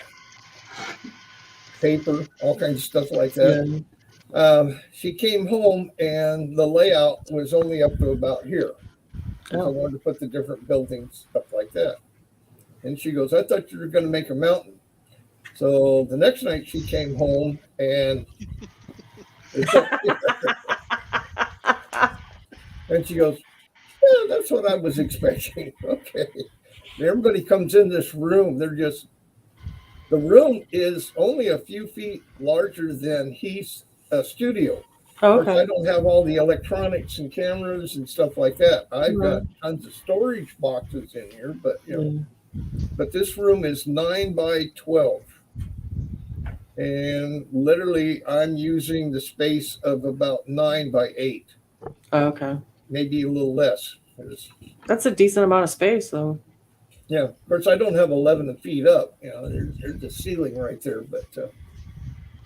paper, all kinds of stuff like that. Yeah. She came home, and the layout was only up to about here. Because I Oh. wanted to put the different buildings up like that. And she goes, I thought you were going to make a mountain. So the next night she came home and and she goes, yeah, that's what I was expecting. Okay. Everybody comes in this room. The room is only a few feet larger than Heath's studio. Oh, Of course, okay. I don't have all the electronics and cameras and stuff like that. I've got tons of storage boxes in here, but but this room is 9x12. And literally I'm using the space of about 9x8, Okay. maybe a little less. That's a decent amount of space, though. Yeah, of course I don't have 11 feet up. There's the ceiling right there, but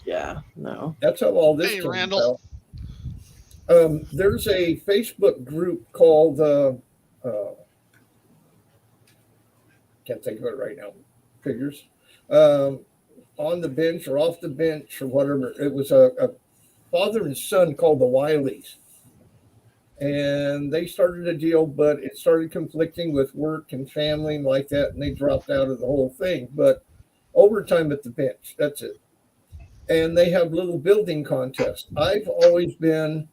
Yeah. No. that's how all this Hey, came Randall. about. There's a Facebook group called can't think of it right now. Figures. On the bench or off the bench or whatever. It was a father and son called the Wileys. And they started a deal, but it started conflicting with work and family and like that, and they dropped out of the whole thing. But overtime at the bench, that's it. And they have little building contests. I've always been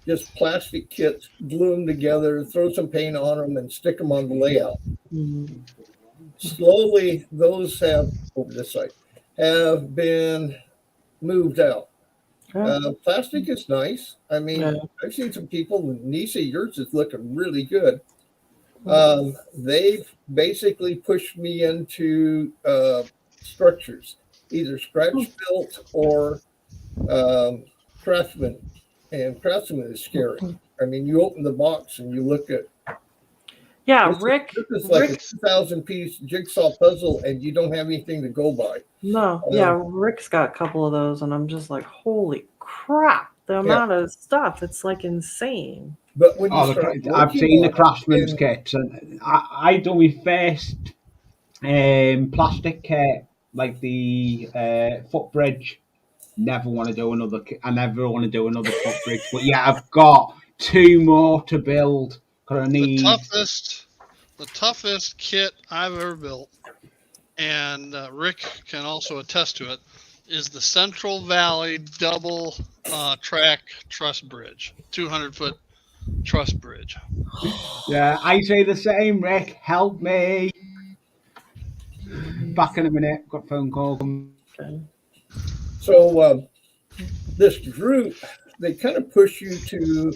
just plastic kits, glue them together, throw some paint on them, and stick them on the layout. Mhm. Slowly, those have over this side have been moved out. Yeah. Plastic is nice. I mean, Yeah. I've seen some people. Nisa, yours is looking really good. Mhm. They've basically pushed me into structures, either scratch built or um, craftsman. And craftsman is scary. I mean, you open the box and you look at Yeah, this. This is like a Rick 2,000-piece jigsaw puzzle, and you don't have anything to go by. No, yeah, Rick's got a couple of those, and I'm just like, holy crap, the Yeah. amount of stuff. It's like insane. But when you Oh, start I've working seen the on it, craftsman's and kits, and I done my first plastic kit, like the footbridge. Never want to do another. I never want to do another footbridge, but yeah, I've got two more to build. Cause I The need. toughest kit I've ever built, and Rick can also attest to it, is the Central Valley double track truss bridge, 200-foot truss bridge. Yeah, I say the same, Rick. Help me. Back in a minute. Got a phone call. Okay. so this group, they kind of push you to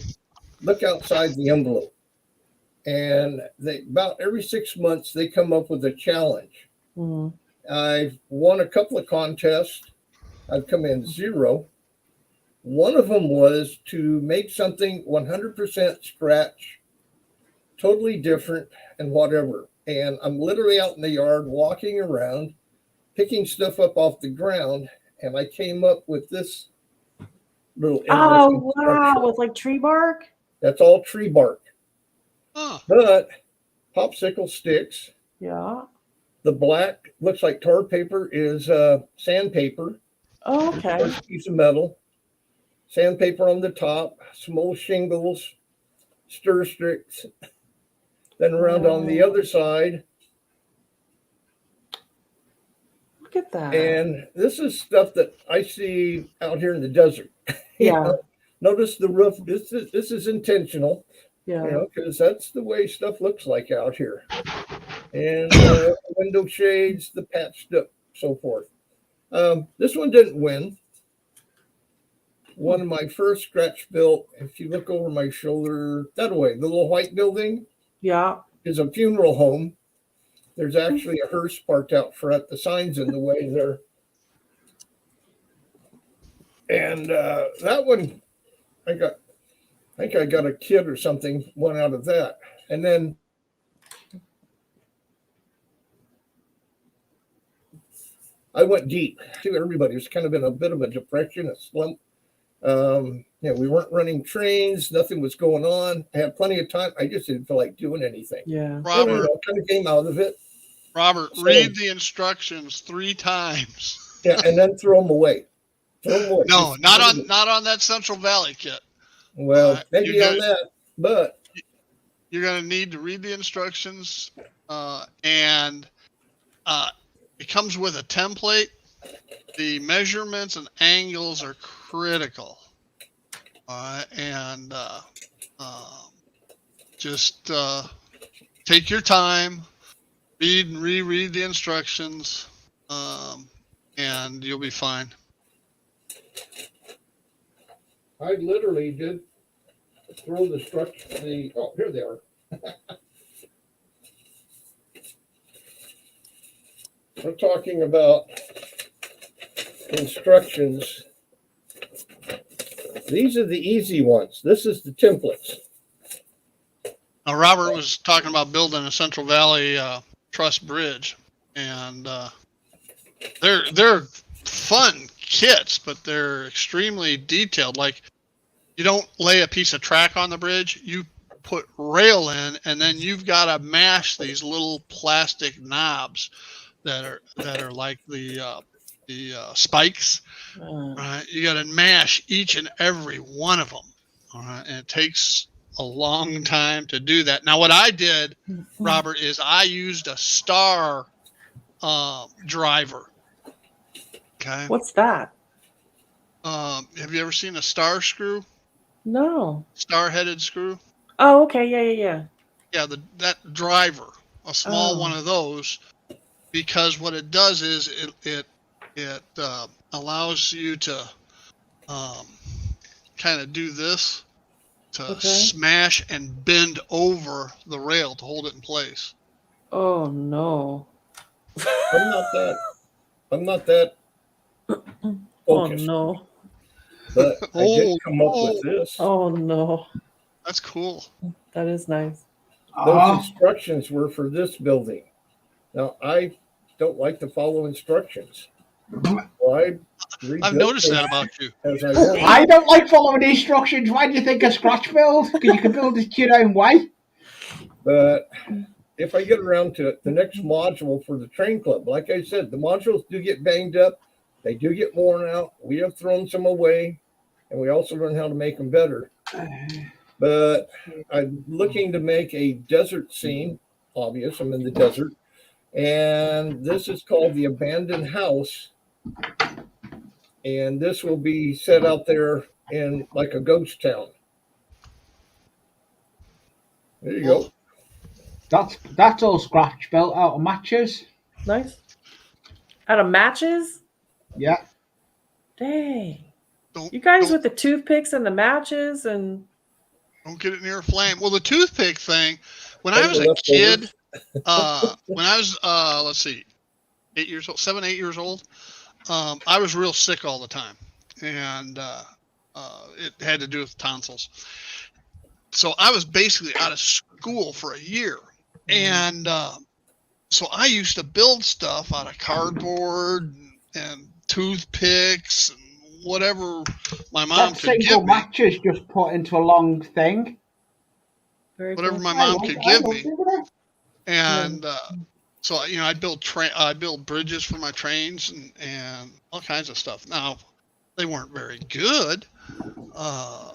look outside the envelope. And they about every 6 months they come up with a challenge. Mhm. I've won a couple of contests. I've come in zero. One of them was to make something 100% scratch, totally different and whatever. And I'm literally out in the yard walking around, picking stuff up off the ground, and I came up with this little interesting Oh, wow, structure. with like tree bark? That's all tree bark, Huh. but popsicle sticks. Yeah. The black looks like tar paper is sandpaper, Oh, okay. a piece of metal, sandpaper on the top, some old shingles, stir sticks. Then around on the other side, Look at that. and this is stuff that I see out here in the desert. You Yeah. know, notice the roof. This is intentional, Yeah. because that's the way stuff looks like out here. And window shades, the patched up, so forth. This one didn't win. One of my first scratch built, if you look over my shoulder that way, the little white building Yeah. is a funeral home. There's actually a hearse parked out front. The sign's in the way there. And that one, I think I got a kid or something, one out of that. And then I went deep to everybody. It was kind of in a bit of a depression, a slump. We weren't running trains. Nothing was going on. I had plenty of time. I just didn't feel like doing anything. Yeah. Robert, Kind of came out of it. Robert, So- read the instructions 3 times. Yeah, and then throw them away. Throw them away. No, Just- not on that Central Valley kit. Well, maybe you're on that, but You're going to need to read the instructions, and it comes with a template. The measurements and angles are critical, and just take your time, read and reread the instructions, and you'll be fine. I literally did throw the structure. Oh, here they are. We're talking about instructions. These are the easy ones. This is the templates. Now, Robert was talking about building a Central Valley truss bridge, and they're fun kits, but they're extremely detailed. Like, you don't lay a piece of track on the bridge; you put rail in, and then you've got to mash these little plastic knobs that are like the spikes. Right, you got to mash each and every one of them. All right, and it takes a long time to do that. Now, what I did, Robert, is I used a star driver. Okay. What's that? Have you ever seen a star screw? No. Star-headed screw. Oh, okay. Yeah. Yeah, that driver, a small one Oh. of those, because what it does is it allows you to kind of do this to Okay. smash and bend over the rail to hold it in place. Oh no. I'm not that Oh focused, no. but I did Oh, come up with this. Oh no. that's cool. That is nice. Those instructions were for this building. Now, I don't like to follow instructions. So I I've rebuilt noticed that about you. as I went. I don't like following the instructions. Why do you think a scratch build? Because you can build it your own way. But if I get around to it, the next module for the train club, like I said, the modules do get banged up. They do get worn out. We have thrown some away, and we also learn how to make them better. But I'm looking to make a desert scene. Obvious, I'm in the desert. And this is called the Abandoned House. And this will be set out there in like a ghost town. There you go. That's all scratch built out of matches. Nice. Out of matches? Yeah. Dang. Don't, You guys don't, with the toothpicks and the matches and don't get it near a flame. Well, the toothpick thing, when I was a kid, when I was, let's see, 8 years old, 7, 8 years old, I was real sick all the time. And it had to do with tonsils. So I was basically out of school for a year. And so I used to build stuff out of cardboard and toothpicks and whatever my mom That's could single give me. matches just put into a long thing. very Whatever cool. my mom could give me. And so I build bridges for my trains and all kinds of stuff. Now they weren't very good.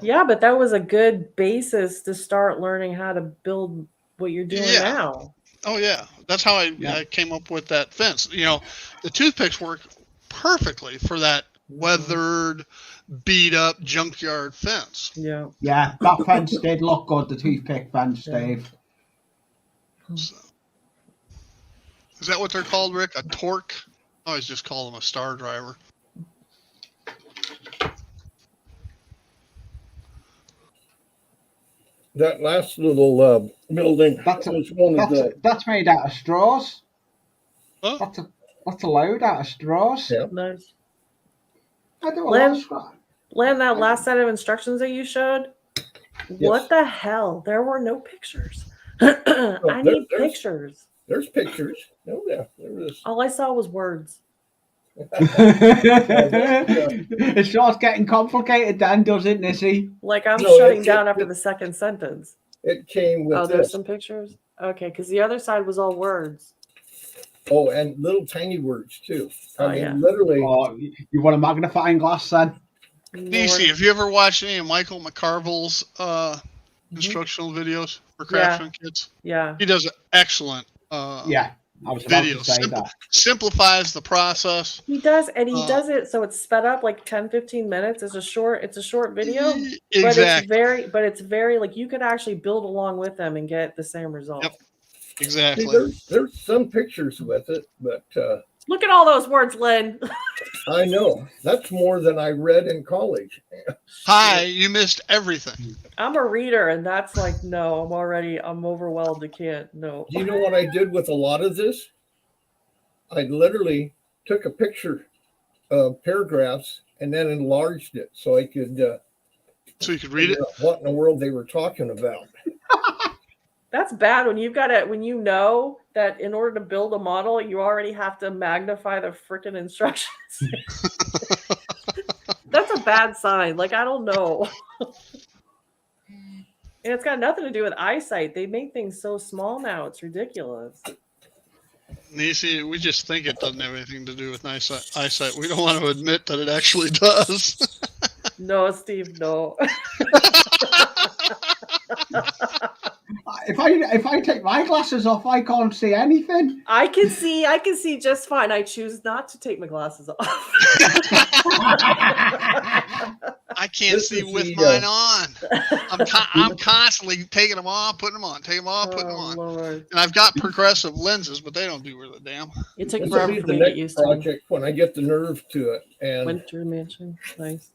Yeah, but that was a good basis to start learning how to build what you're doing now. Oh yeah, that's how I came up with that fence. The toothpicks work perfectly for that weathered, beat up junkyard fence. Yeah. Yeah, that fence did look good, the toothpick fence, Dave. So, is that what they're called, Rick? A torque? I always just call them a star driver. That last little building, That's made out of straws. Oh. That's a load out of straws. Yeah. Nice. I do a lot of straws. Len, that last set of instructions that you showed, what the hell? There were no pictures. I need pictures. There's pictures. Oh, yeah. There is. All I saw was words. It starts getting complicated then, doesn't it, Nissy? Like I'm shutting down after the second sentence. It came with there's some pictures? Okay, because the other side was all words. Oh, and little tiny words, too. I mean, yeah. literally. Oh, you want a magnifying glass, then? DC, have you ever watched any of Michael McCarville's instructional videos for Craftsman Kids? Yeah. He does an excellent I was about to say that. Simplifies the process. He does, and he does it so it's sped up like 10-15 minutes. It's a short video. Exactly. But it's very like you could actually build along with them and get the same result. Yep. Exactly. See, there's some pictures with it, but look at all those words, Lynn. I know. That's more than I read in college. Hi, you missed everything. I'm a reader, and that's like, no, I'm overwhelmed. I can't. No. Do you know what I did with a lot of this? I literally took a picture of paragraphs and then enlarged it so I could so you could read it. What in the world they were talking about. That's bad when when you know that in order to build a model, you already have to magnify the freaking instructions. That's a bad sign. Like, I don't know. And it's got nothing to do with eyesight. They make things so small now. It's ridiculous. Nisi, we just think it doesn't have anything to do with eyesight. We don't want to admit that it actually does. No, Steve, no. If I take my glasses off, I can't see anything. I can see just fine. I choose not to take my glasses off. I can't see with mine on. I'm constantly taking them off, putting them on, taking them off, putting them on. Lord. And I've got progressive lenses, but they don't do worth a damn. It took This will forever be for the me to get next used to. project when I get the nerve to it. And Winter Mansion, nice.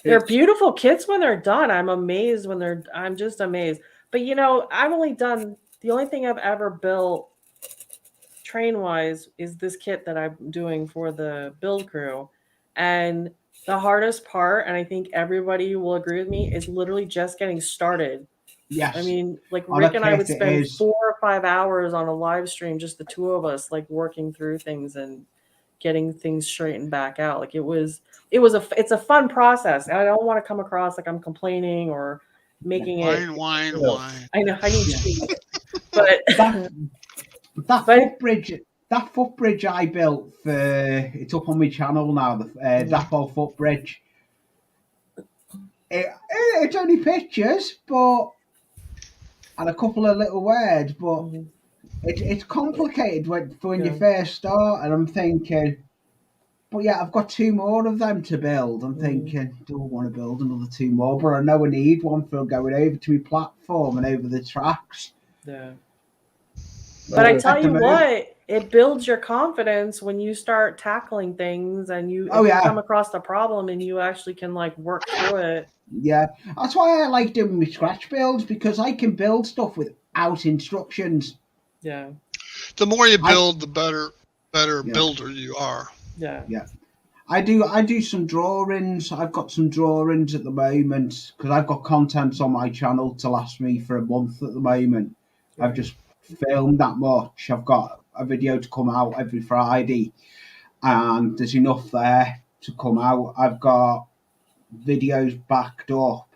They're beautiful kits when they're done. I'm amazed when they're. I'm just amazed. But I've only done the only thing I've ever built train wise is this kit that I'm doing for the build crew, and the hardest part, and I think everybody will agree with me, is literally just getting started. Yes. I mean, like On Rick a and I would kit, it spend is. 4 or 5 hours on a live stream, just the two of us, like working through things and getting things straightened back out. Like it's a fun process. I don't want to come across like I'm complaining or making it. Wine. I know I need Yeah. cheese, but that footbridge I built for it's up on my channel now. The Dapo footbridge. It's only pictures, but and a couple of little words, but it's complicated when you first start. And I'm thinking, but yeah, I've got 2 more of them to build. I'm thinking, do I want to build another 2 more? But I know I need one for going over to my platform and over the tracks. Yeah. But I tell you what, it builds your confidence when you start tackling things and you come across a problem and you actually can like work through it. Yeah, that's why I like doing my scratch builds, because I can build stuff without instructions. Yeah. The more you build, the better builder you are. Yeah. Yeah. I do some drawings. I've got some drawings at the moment because I've got content on my channel to last me for a month at the moment. Right. I've just filmed that much. I've got a video to come out every Friday, and there's enough there to come out. I've got videos backed up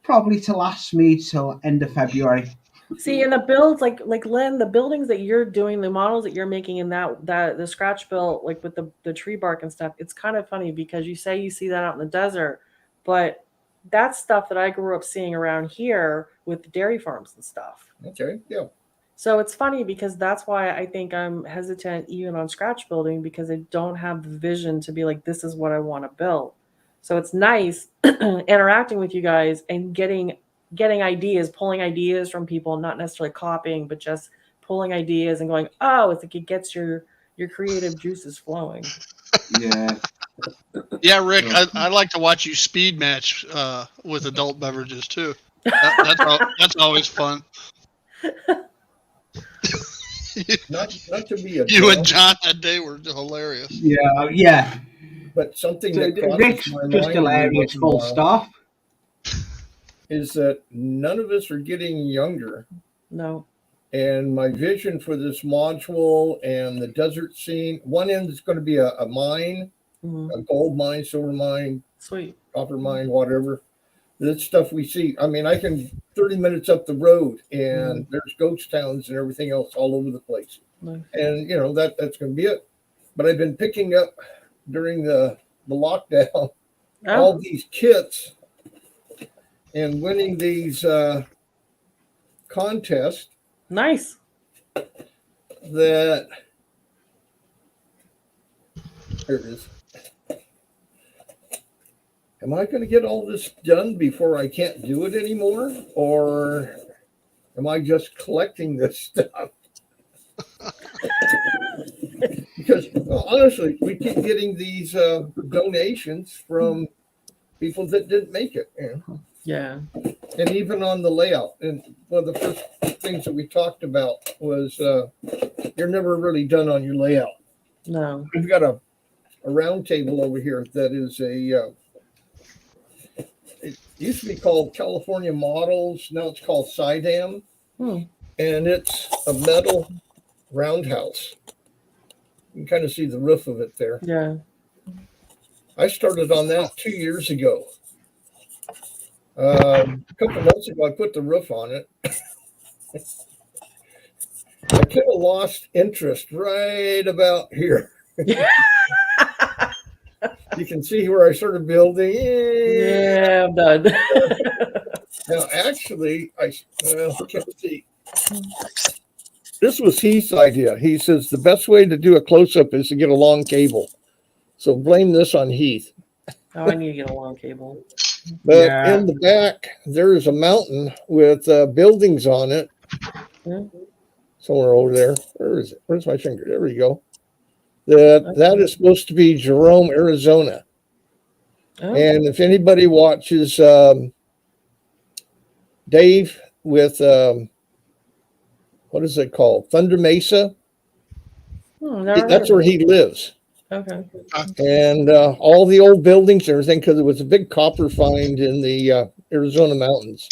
probably to last me till end of February. See, in the builds, like Lynn, the buildings that you're doing, the models that you're making in that the scratch build, like with the tree bark and stuff, it's kind of funny because you say you see that out in the desert, but that's stuff that I grew up seeing around here with the dairy farms and stuff. Okay, yeah. So it's funny because that's why I think I'm hesitant even on scratch building, because I don't have the vision to be like, this is what I want to build. So it's nice interacting with you guys and getting ideas, pulling ideas from people, not necessarily copying, but just pulling ideas and going, oh, it's like it gets your creative juices flowing. Yeah. Yeah, Rick, I like to watch you speed match with adult beverages too. That's always fun. Not to be a you and John that day were hilarious. Yeah. But something that Rick's just hilarious, full stop. Is that none of us are getting younger. No. And my vision for this module and the desert scene, one end is going to be a mine, a gold mine, silver mine, sweet, copper mine, whatever. That's stuff we see. I mean, I can 30 minutes up the road and there's ghost towns and everything else all over the place. Nice. And, that's going to be it. But I've been picking up during the lockdown all these kits and winning these contests. Nice. That here it is. Am I going to get all this done before I can't do it anymore? Or am I just collecting this stuff? Because honestly, we keep getting these donations from people that didn't make it. Yeah. And even on the layout. And one of the first things that we talked about was you're never really done on your layout. No. We've got a round table over here that is it used to be called California Models. Now it's called SIDAM. And it's a metal roundhouse. You can kind of see the roof of it there. Yeah. I started on that 2 years ago. A couple months ago, I put the roof on it. I kind of lost interest right about here. You can see where I started building. Yeah, I'm done. Now, actually, I can't see. This was Heath's idea. He says the best way to do a close-up is to get a long cable. So blame this on Heath. Oh, I need to get a long cable. But in the back, there is a mountain with buildings on it. Yeah. Somewhere over there. Where is it? Where's my finger? There we go. That is supposed to be Jerome, Arizona. Oh. And if anybody watches Dave with what is it called? Thunder Mesa. That's where he lives. Okay. And all the old buildings and everything, because it was a big copper find in the Arizona mountains.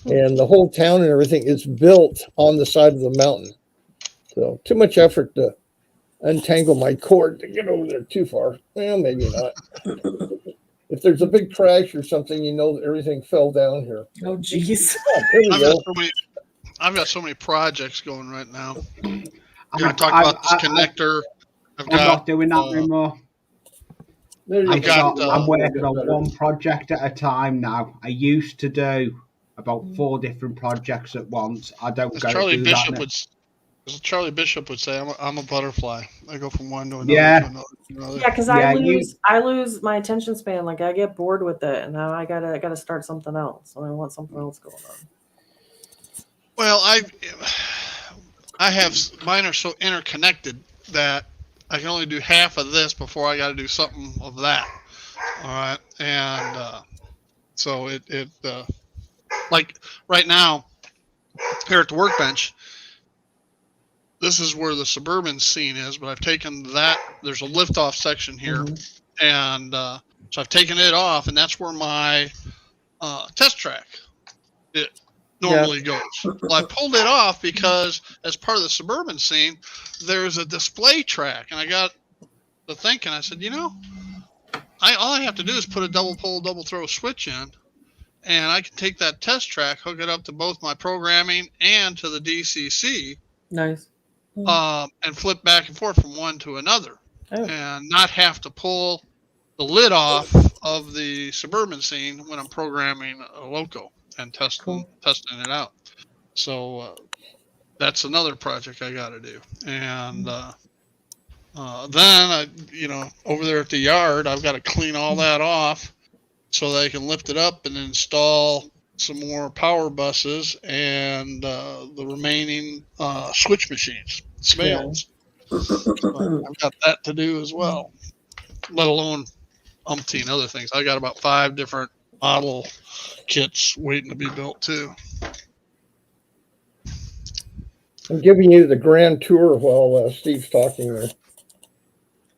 And the whole town and everything is built on the side of the mountain. So too much effort to untangle my cord to get over there too far. Well, maybe not. If there's a big crash or something, you know that everything fell down here. Oh, jeez. There we go. I've got so many projects going right now. I talk about this connector. I'm not doing that anymore. I'm working on one project at a time now. I used to do about 4 different projects at once. I don't go Charlie do Bishop that. As Charlie Bishop would say, I'm a butterfly. I go from one to another Yeah. to another to another. Yeah, because I lose my attention span. Like I get bored with it, and now I gotta start something else. And I want something else going on. Well, I have mine are so interconnected that I can only do half of this before I got to do something of that. All right, and so it like right now here at the workbench. This is where the suburban scene is, but I've taken that. There's a liftoff section here, and so I've taken it off, and that's where my test track it normally goes. Well, I pulled it off because as part of the suburban scene, there's a display track, and I got to thinking. I said, all I have to do is put a double pole, double throw switch in, and I can take that test track, hook it up to both my programming and to the DCC. Nice. And flip back and forth from one to another, and not have to pull the lid off of the suburban scene when I'm programming a loco and testing it out. So that's another project I got to do. And then I, over there at the yard, I've got to clean all that off so that I can lift it up and install some more power buses and the remaining switch machines, Smales. I've got that to do as well, let alone umpteen other things. I got about 5 different model kits waiting to be built too. I'm giving you the grand tour while Steve's talking there.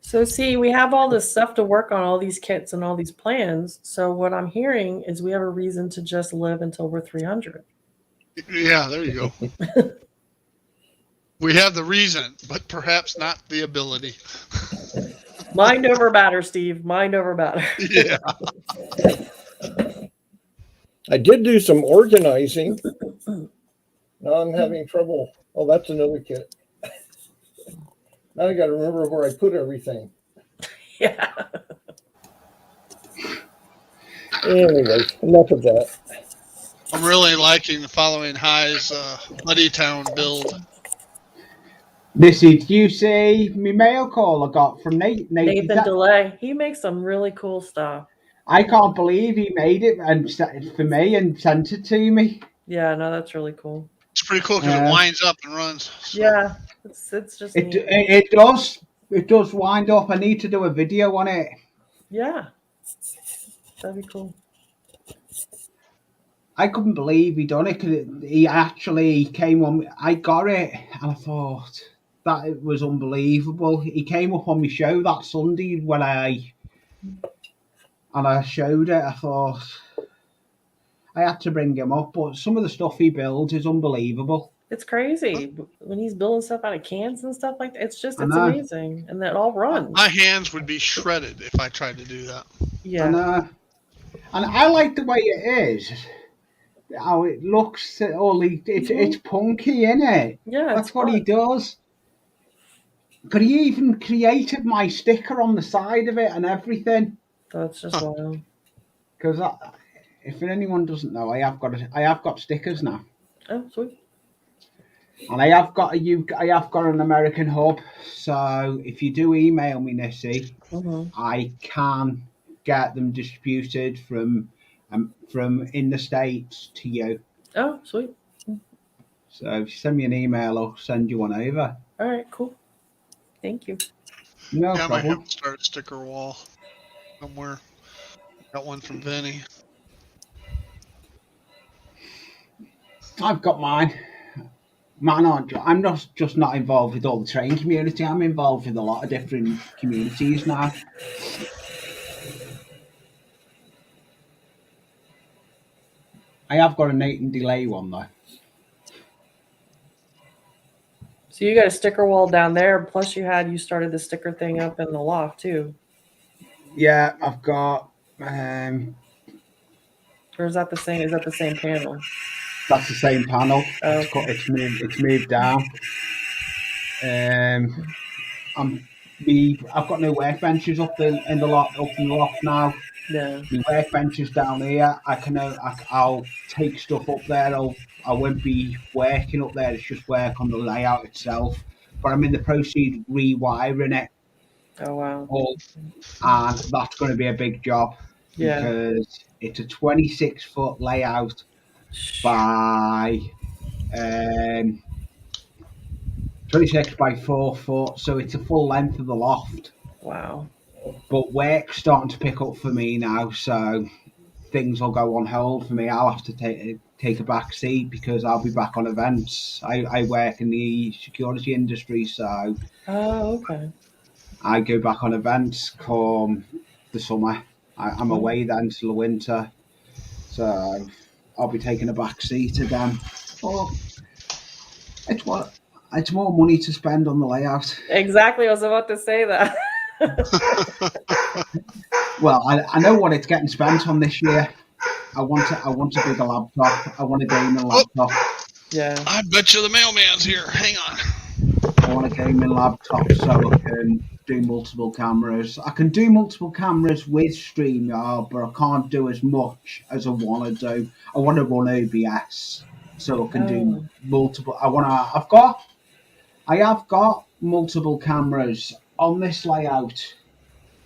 So see, we have all this stuff to work on, all these kits and all these plans. So what I'm hearing is we have a reason to just live until we're 300. Yeah, there you go. We have the reason, but perhaps not the ability. Mind over matter, Steve. Mind over matter. Yeah. I did do some organizing. Now I'm having trouble. Oh, that's another kit. Now I got to remember where I put everything. Yeah. Anyway, enough of that. I'm really liking the following highs Muddy Town build. Did you see my mail call I got from Nathan DeLay? He makes some really cool stuff. I can't believe he made it and for me and sent it to me. Yeah, no, that's really cool. It's pretty cool because it winds up and runs. So. Yeah, it's just it does. It does wind up. I need to do a video on it. Yeah, that'd be cool. I couldn't believe he done it because he actually came on. I got it and I thought that it was unbelievable. He came up on my show that Sunday when I showed it. I thought I had to bring him up, but some of the stuff he builds is unbelievable. It's crazy when he's building stuff out of cans and stuff like that. It's amazing, and that all runs. My hands would be shredded if I tried to do that. Yeah, and I like the way it is. How it looks, it's punky, isn't it? Yeah, that's what he does. But he even created my sticker on the side of it and everything. That's just wild. Because if anyone doesn't know, I have got stickers now. Oh, sweet. And I have got an American hub. So if you do email me, Nissy, I can get them distributed from in the States to you. Oh, sweet. So if you send me an email, I'll send you one over. All right, cool. Thank you. No Yeah, I might problem. have to start a sticker wall somewhere. Got one from Vinny. I've got mine. I'm not just not involved with all the train community. I'm involved with a lot of different communities now. I have got a Nathan delay one though. So you got a sticker wall down there. Plus, you started the sticker thing up in the loft too. Yeah, I've got. Or is that the same? Is that the same panel? That's the same panel. Oh, It's moved down. I've got no workbenches up in the loft now. yeah. The workbenches down here. I'll take stuff up there. I won't be working up there. It's just work on the layout itself. But I'm in the process of rewiring it. Oh wow. And that's going to be a big job because it's a 26-foot layout by 26 by 4 foot, so it's a full length of the loft. Wow. But work's starting to pick up for me now, so things will go on hold for me. I'll have to take a back seat because I'll be back on events. I work in the security industry, so okay. I go back on events come the summer. I'm away then till the winter, so I'll be taking a back seat again. But it's more money to spend on the layout. Exactly. I was about to say that. Well, I know what it's getting spent on this year. I want a bigger laptop. I want a gaming laptop. Yeah. I bet you the mailman's here. Hang on. I want a gaming laptop so I can do multiple cameras. I can do multiple cameras with StreamYard, but I can't do as much as I want to do. I want to run OBS so I can do multiple. I have got multiple cameras on this layout,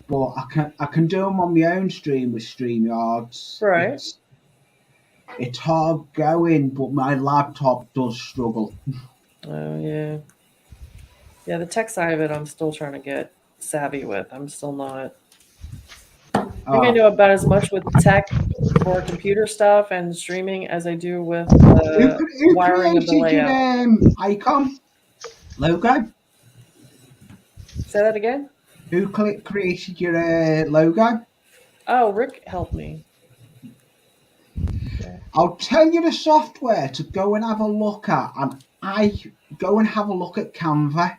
but I can do them on my own stream with StreamYards. Right. It's hard going, but my laptop does struggle. Oh yeah. Yeah, the tech side of it, I'm still trying to get savvy with. I'm still not. I think I know about as much with tech for computer stuff and streaming as I do with the wiring of the layout. Your icon logo? Say that again? Who created your logo? Oh, Rick helped me. I'll tell you the software to go and have a look at, and I go and have a look at Canva.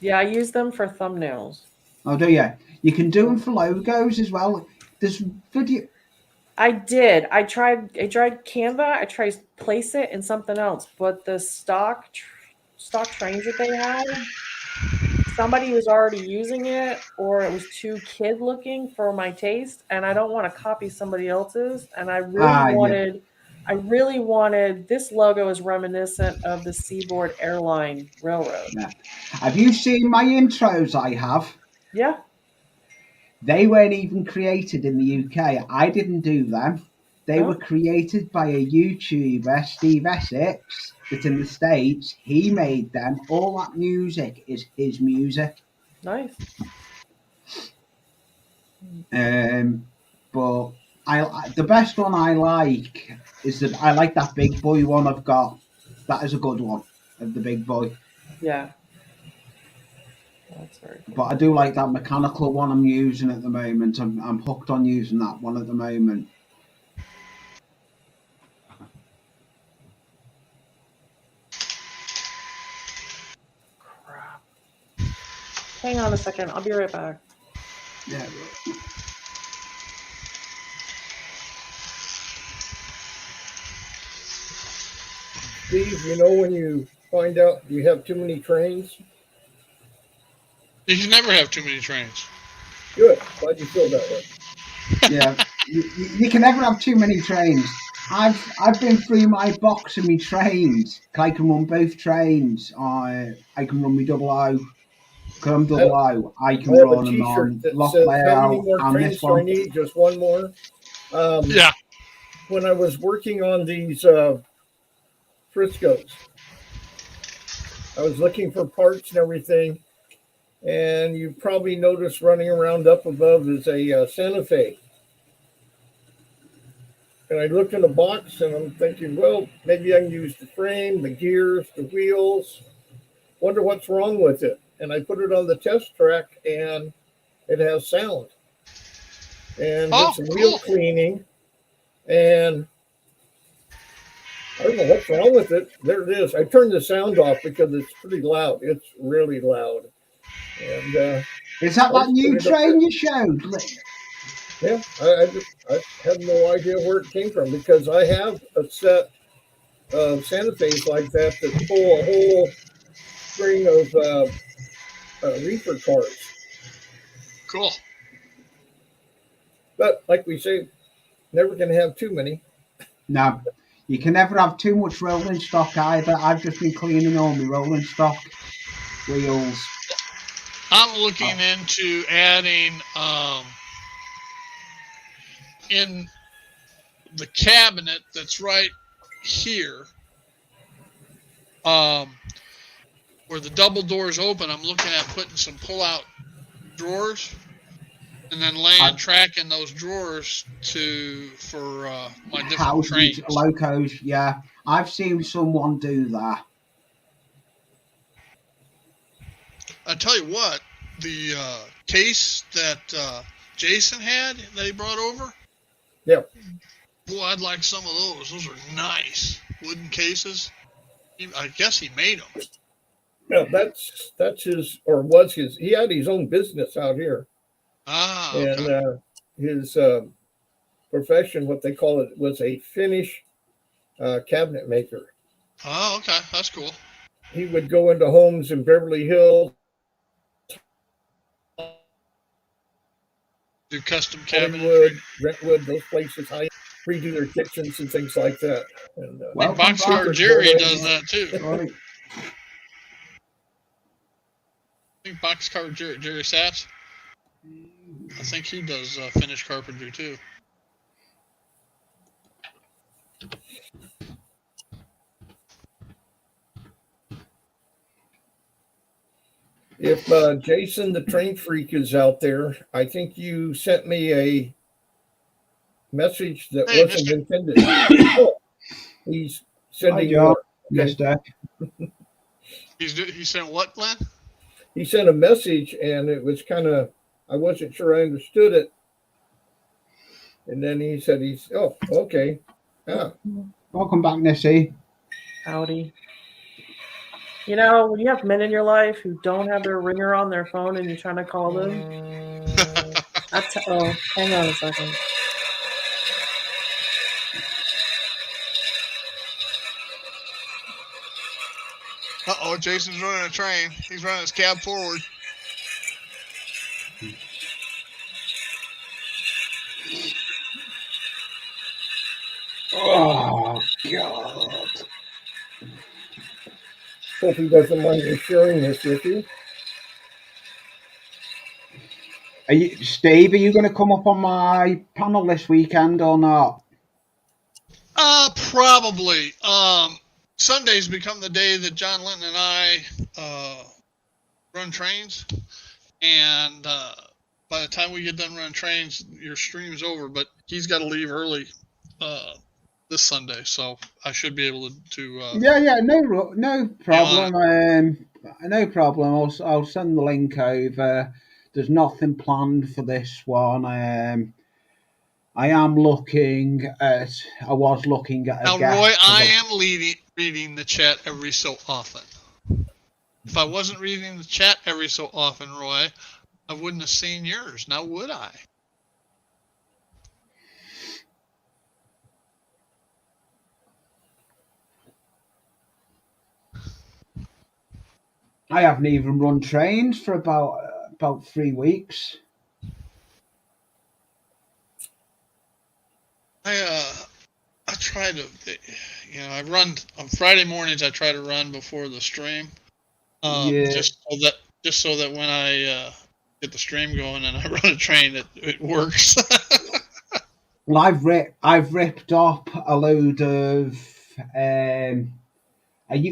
Yeah, I use them for thumbnails. Oh, do you? You can do them for logos as well. There's video. I did. I tried Canva. I tried Place It and something else, but the stock trains that they had, somebody was already using it, or it was too kid looking for my taste, and I don't want to copy somebody else's. And I really wanted this logo is reminiscent of the Seaboard Airline Railroad. Yeah. Have you seen my intros I have? Yeah. They weren't even created in the UK. I didn't do them. They were created by a YouTuber, Steve Essex, that's in the States. He made them. All that music is his music. Nice. But the best one I like is I like that big boy one I've got. That is a good one of the big boy. Yeah. That's very cool. But I do like that mechanical one I'm using at the moment. I'm hooked on using that one at the moment. Crap. Hang on a second. I'll be right back. Yeah. Steve, you know when you find out you have too many trains? You can never have too many trains. Good. Glad you feel that way. Yeah. You can never have too many trains. I've been through my box of my trains. I can run both trains. I can run my 00. because I'm double O, I can I have a run them T-shirt on that lock says, "How many layout more and trains this do I one. need? Just one more." Yeah. When I was working on these Frisco's, I was looking for parts and everything, and you probably noticed running around up above is a Santa Fe. And I looked in the box and I'm thinking, well, maybe I can use the frame, the gears, the wheels. Wonder what's wrong with it. And I put it on the test track and it has sound. And did Oh, some wheel cool. cleaning. And I don't know what's wrong with it. There it is. I turned the sound off because it's pretty loud. It's really loud. And Is that I that just put new it up there. train you showed? Yeah, I have no idea where it came from because I have a set of Santa Fe's like that pull a whole string of reefer cars. Cool. But like we say, never can have too many. No, you can never have too much rolling stock either. I've just been cleaning all my rolling stock wheels. I'm looking into adding in the cabinet that's right here, where the double doors open. I'm looking at putting some pull-out drawers, and then laying track in those drawers for my different Houses, trains. locos, yeah. I've seen someone do that. I tell you what, the case that Jason had that he brought over. Yeah. Boy, I'd like some of those. Those are nice wooden cases. I guess he made them. Yeah, that's his or was his. He had his own business out here, Okay. and his profession, what they call it, was a finish cabinet maker. Oh, okay, that's cool. He would go into homes in Beverly Hills, Do custom Hollywood, cabinetry. Brentwood, those places, redo their kitchens and things like that. And I think Boxcar Jerry does that too. Right. I think Boxcar Jerry Satz. I think he does finished carpentry too. If Jason the Train Freak is out there, I think you sent me a message that wasn't intended. Oh, he's sending more. Okay. He sent what, Glenn? He sent a message and it was kind of, I wasn't sure I understood it. And then he said, oh, okay. Yeah. Welcome back, Nessie. Howdy. You know, when you have men in your life who don't have their ringer on their phone and you're trying to call them, oh, hang on a second. Uh-oh, Jason's running a train. He's running his cab forward. Oh, God. Hope he doesn't mind me sharing this with you. Steve, are you going to come up on my panel this weekend or not? Probably. Sunday's become the day that John Linton and I run trains, and by the time we get done running trains, your stream's over. But he's got to leave early this Sunday, so I should be able to. Yeah, no problem. No problem. I'll send the link over. There's nothing planned for this one. I was looking at now, Roy, I am reading the chat every so often. If I wasn't reading the chat every so often, Roy, I wouldn't have seen yours. Now, would I? I haven't even run trains for about 3 weeks. I try to, I run on Friday mornings. I try to run before the stream, just so that just so that when I get the stream going and I run a train, it works. Well, I've ripped up a load of. You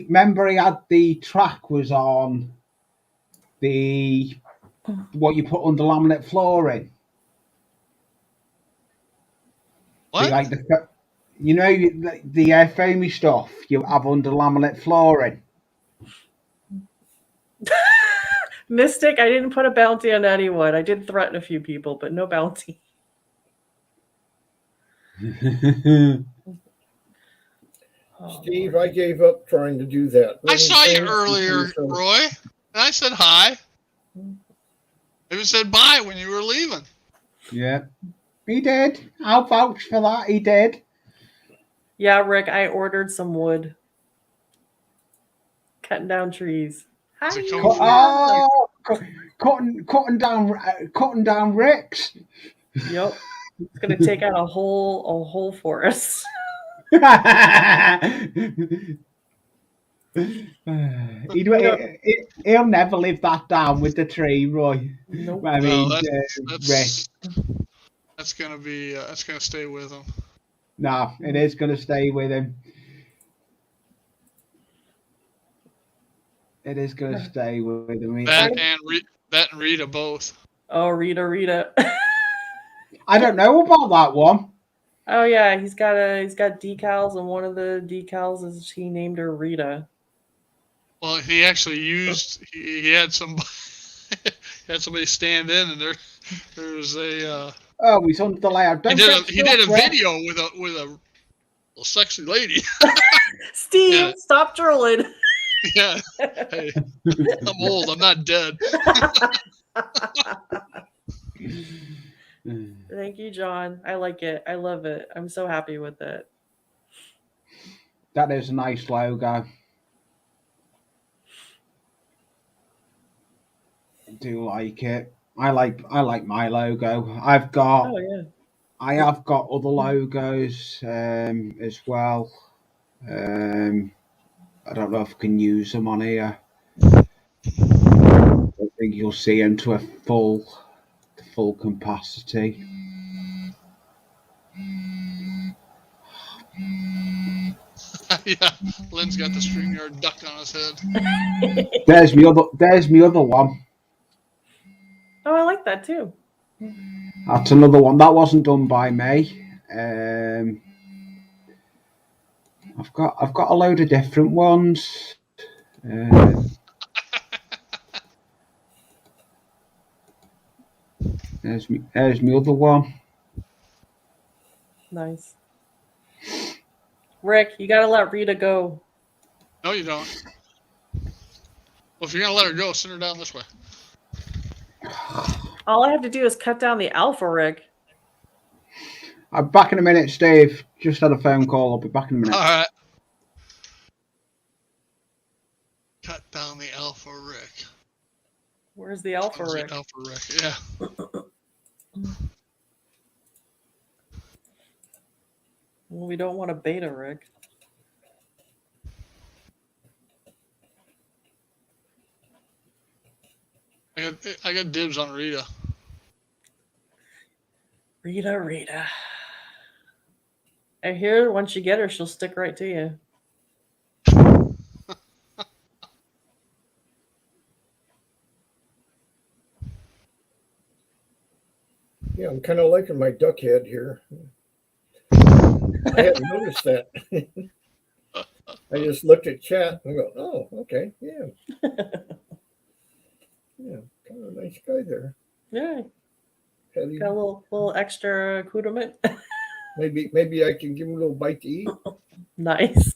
remember he had the track was on the what you put under laminate flooring. What? Like the foamy stuff you have under laminate flooring. Mystic, I didn't put a bounty on anyone. I did threaten a few people, but no bounty. Steve, I gave up trying to do that. I saw you Running earlier, trains, so- Roy, and I said hi. I even said bye when you were leaving. Yeah, he did. I'll vouch for that. He did. Yeah, Rick, I ordered some wood. Cutting down trees. Is it Hi. coming Cutting down Ricks. Yep. It's gonna take out a whole forest. he'll never live that down with the tree, Roy. Nope. I mean, that's gonna be that's gonna stay with him. no, it is going to stay with him. It is going to stay with him. That and Rita both. Oh, Rita. I don't know about that one. Oh yeah, he's got decals, and one of the decals is he named her Rita. Well, he actually used he had some had somebody stand in, and there was a. Oh, he's under the layout. He did a video with a sexy lady. Steve, Yeah. stop drooling. Yeah. Hey, I'm old. I'm not dead. Thank you, John. I like it. I love it. I'm so happy with it. That is a nice logo. I do like it. I like my logo. I have got other logos as well. I don't know if I can use them on here. I think you'll see them to a full capacity. Yeah, Lynn's got the StreamYard duck on his head. There's me other one. Oh, I like that too. That's another one. That wasn't done by me. I've got a load of different ones. There's me other one. Nice. Rick, you gotta let Rita go. No, you don't. Well, if you're gonna let her go, send her down this way. All I have to do is cut down the alpha, Rick. I'm back in a minute, Steve. Just had a phone call. I'll be back in a minute. All right. Cut down the Alpha Rick. Where's the alpha, Rick? Alpha Rick, yeah. Well, we don't want a beta, Rick. I got dibs on Rita. Rita. I hear once you get her, she'll stick right to you. Yeah, I'm kind of liking my duck head here. I hadn't noticed that. I just looked at chat and go, oh, okay, yeah. Yeah, kind of a nice guy there. Yeah. Heavy. Got a little extra accoutrement. Maybe I can give him a little bite to eat. Nice.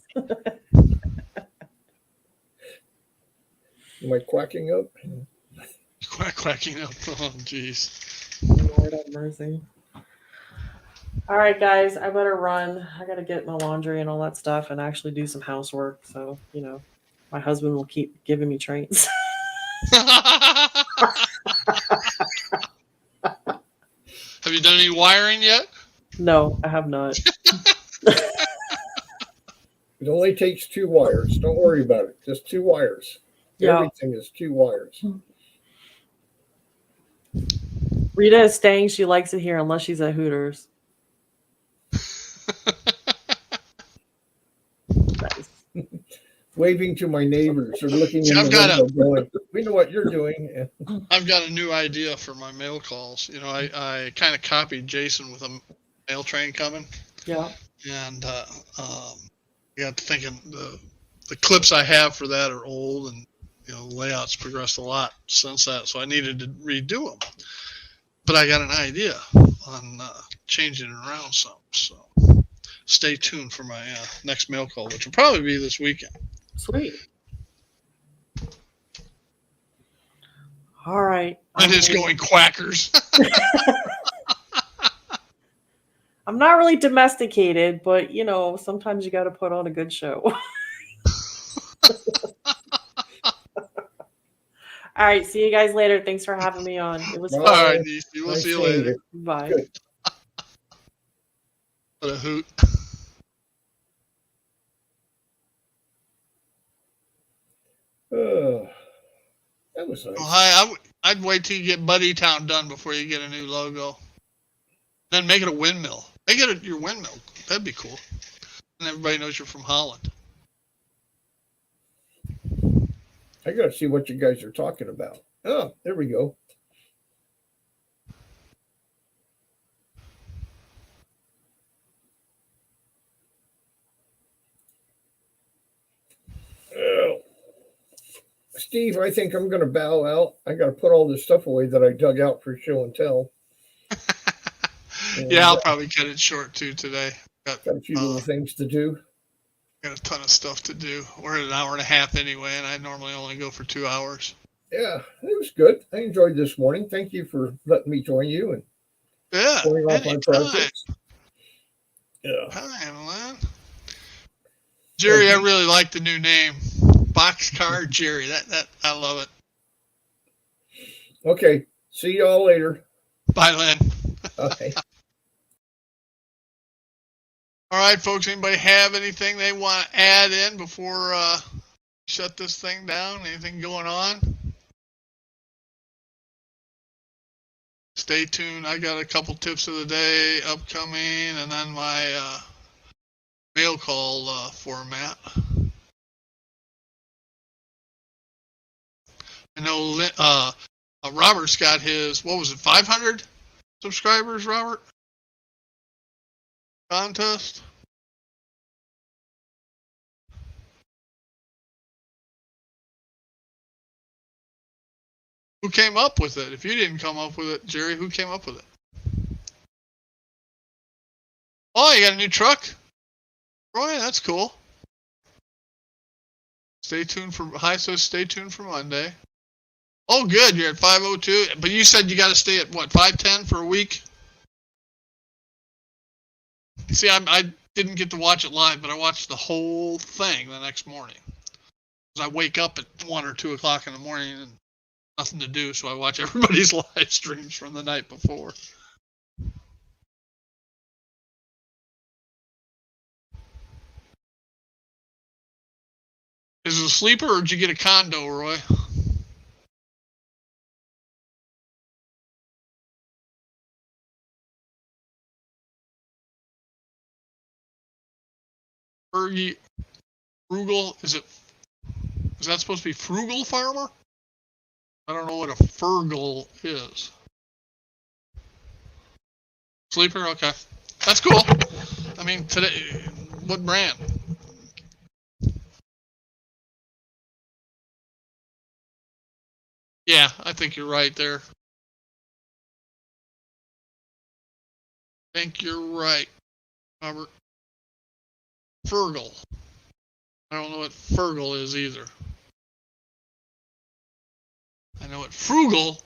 Am I quacking up? Quacking up. Oh, jeez. Lord have mercy. All right, guys, I better run. I got to get my laundry and all that stuff and actually do some housework. So, my husband will keep giving me trains. Have you done any wiring yet? No, I have not. It only takes 2 wires. Don't worry about it. Just 2 wires. Yeah. Everything is 2 wires. Rita is saying she likes it here unless she's at Hooters. Nice. Waving to my neighbors or looking See, in the window going, we know what you're doing. I've got a new idea for my mail calls. You know, I kind of copied Jason with a mail train coming. Yeah. And I got to thinking the clips I have for that are old, and the layout's progressed a lot since that, so I needed to redo them. But I got an idea on changing it around some. So stay tuned for my next mail call, which will probably be this weekend. Sweet. All right. And it's going quackers. I'm not really domesticated, but sometimes you got to put on a good show. All right. See you guys later. Thanks for having me on. It was fun. All right, Niecy. We'll see you later. Bye. Good. What a hoot. That was nice. Well, I'd wait till you get Buddy Town done before you get a new logo. Then make it a windmill. Make it your windmill. That'd be cool. And everybody knows you're from Holland. I got to see what you guys are talking about. Oh, there we go. Oh. Steve, I think I'm going to bow out. I got to put all this stuff away that I dug out for show and tell. Yeah, I'll probably cut it short too today. Got a few little things to do. Got a ton of stuff to do. We're at an hour and a half anyway, and I normally only go for 2 hours. Yeah, it was good. I enjoyed this morning. Thank you for letting me join you and going off my projects. Yeah. Hi, man. Jerry, I really like the new name. Boxcar Jerry. That I love it. Okay. See y'all later. Bye, Len. Okay. All right, folks. Anybody have anything they want to add in before shut this thing down? Anything going on? Stay tuned. I got a couple tips of the day upcoming, and then my mail call format. I know Robert's got his, what was it, 500 subscribers, Robert? Contest? Who came up with it? If you didn't come up with it, Jerry, who came up with it? Oh, you got a new truck? Roy, that's cool. Stay tuned for Monday. Oh, good. You're at 502. But you said you got to stay at, what, 510 for a week? See, I didn't get to watch it live, but I watched the whole thing the next morning. Because I wake up at 1 or 2 o'clock in the morning and nothing to do, so I watch everybody's live streams from the night before. Is it a sleeper or did you get a condo, Roy? Fergie, frugal, is that supposed to be frugal farmer? I don't know what a fergal is. Sleeper, okay. That's cool. I mean, today, what brand? Yeah, I think you're right there. I think you're right, Robert. Fergal. I don't know what fergal is either. I know what frugal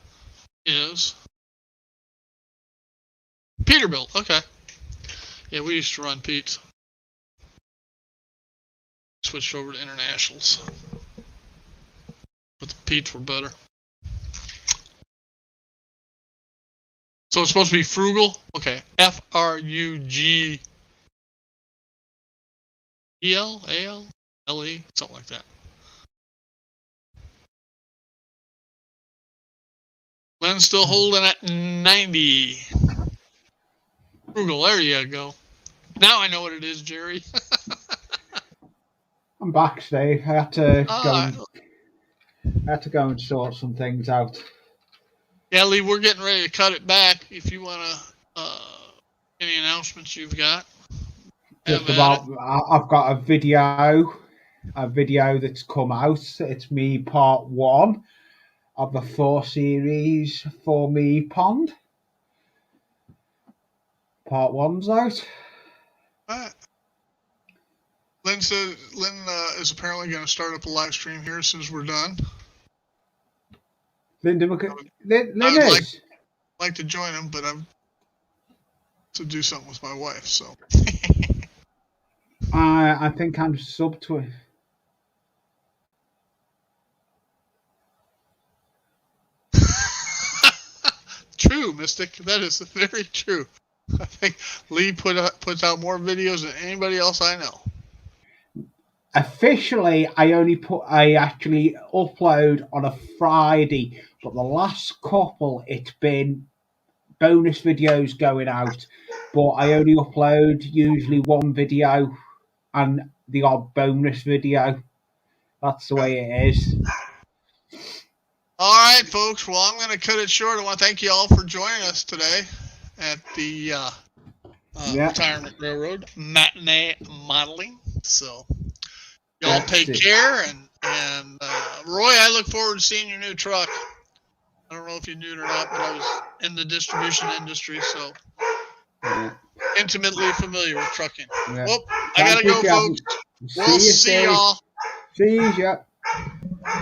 is. Peterbilt, okay. Yeah, we used to run Pete's. Switched over to Internationals. But the Pete's were better. So it's supposed to be frugal? Okay. F-R-U-G-E-L? A-L? L-E? Something like that. Lynn's still holding at 90. Frugal, there you go. Now I know what it is, Jerry. I'm back, Steve. I had to Ah, go and sort some things out. yeah, Lee, we're getting ready to cut it back. If you want to, any announcements you've got? Just about, I've got a video that's come out. It's me part 1 of the 4 series for me pond. Part 1's out. Right. Lynn says Lynn is apparently going to start up a live stream here as soon as we're done. Lynn I would is. like to join him, but I'm to do something with my wife. So I think I'm sub to it. True, Mystic. That is very true. I think Lee puts out more videos than anybody else I know. Officially, I actually upload on a Friday, but the last couple it's been bonus videos going out. But I only upload usually 1 video and the odd bonus video. That's the way it is. All right, folks. Well, I'm going to cut it short. I want to thank you all for joining us today at the Retirement Railroad Matinee Modeling. So, y'all take care. And Roy, I look forward to seeing your new truck. I don't know if you knew it or not, but I was in the distribution industry, so intimately familiar with trucking. Yeah. Well, I got to go, folks. We'll see y'all. See ya.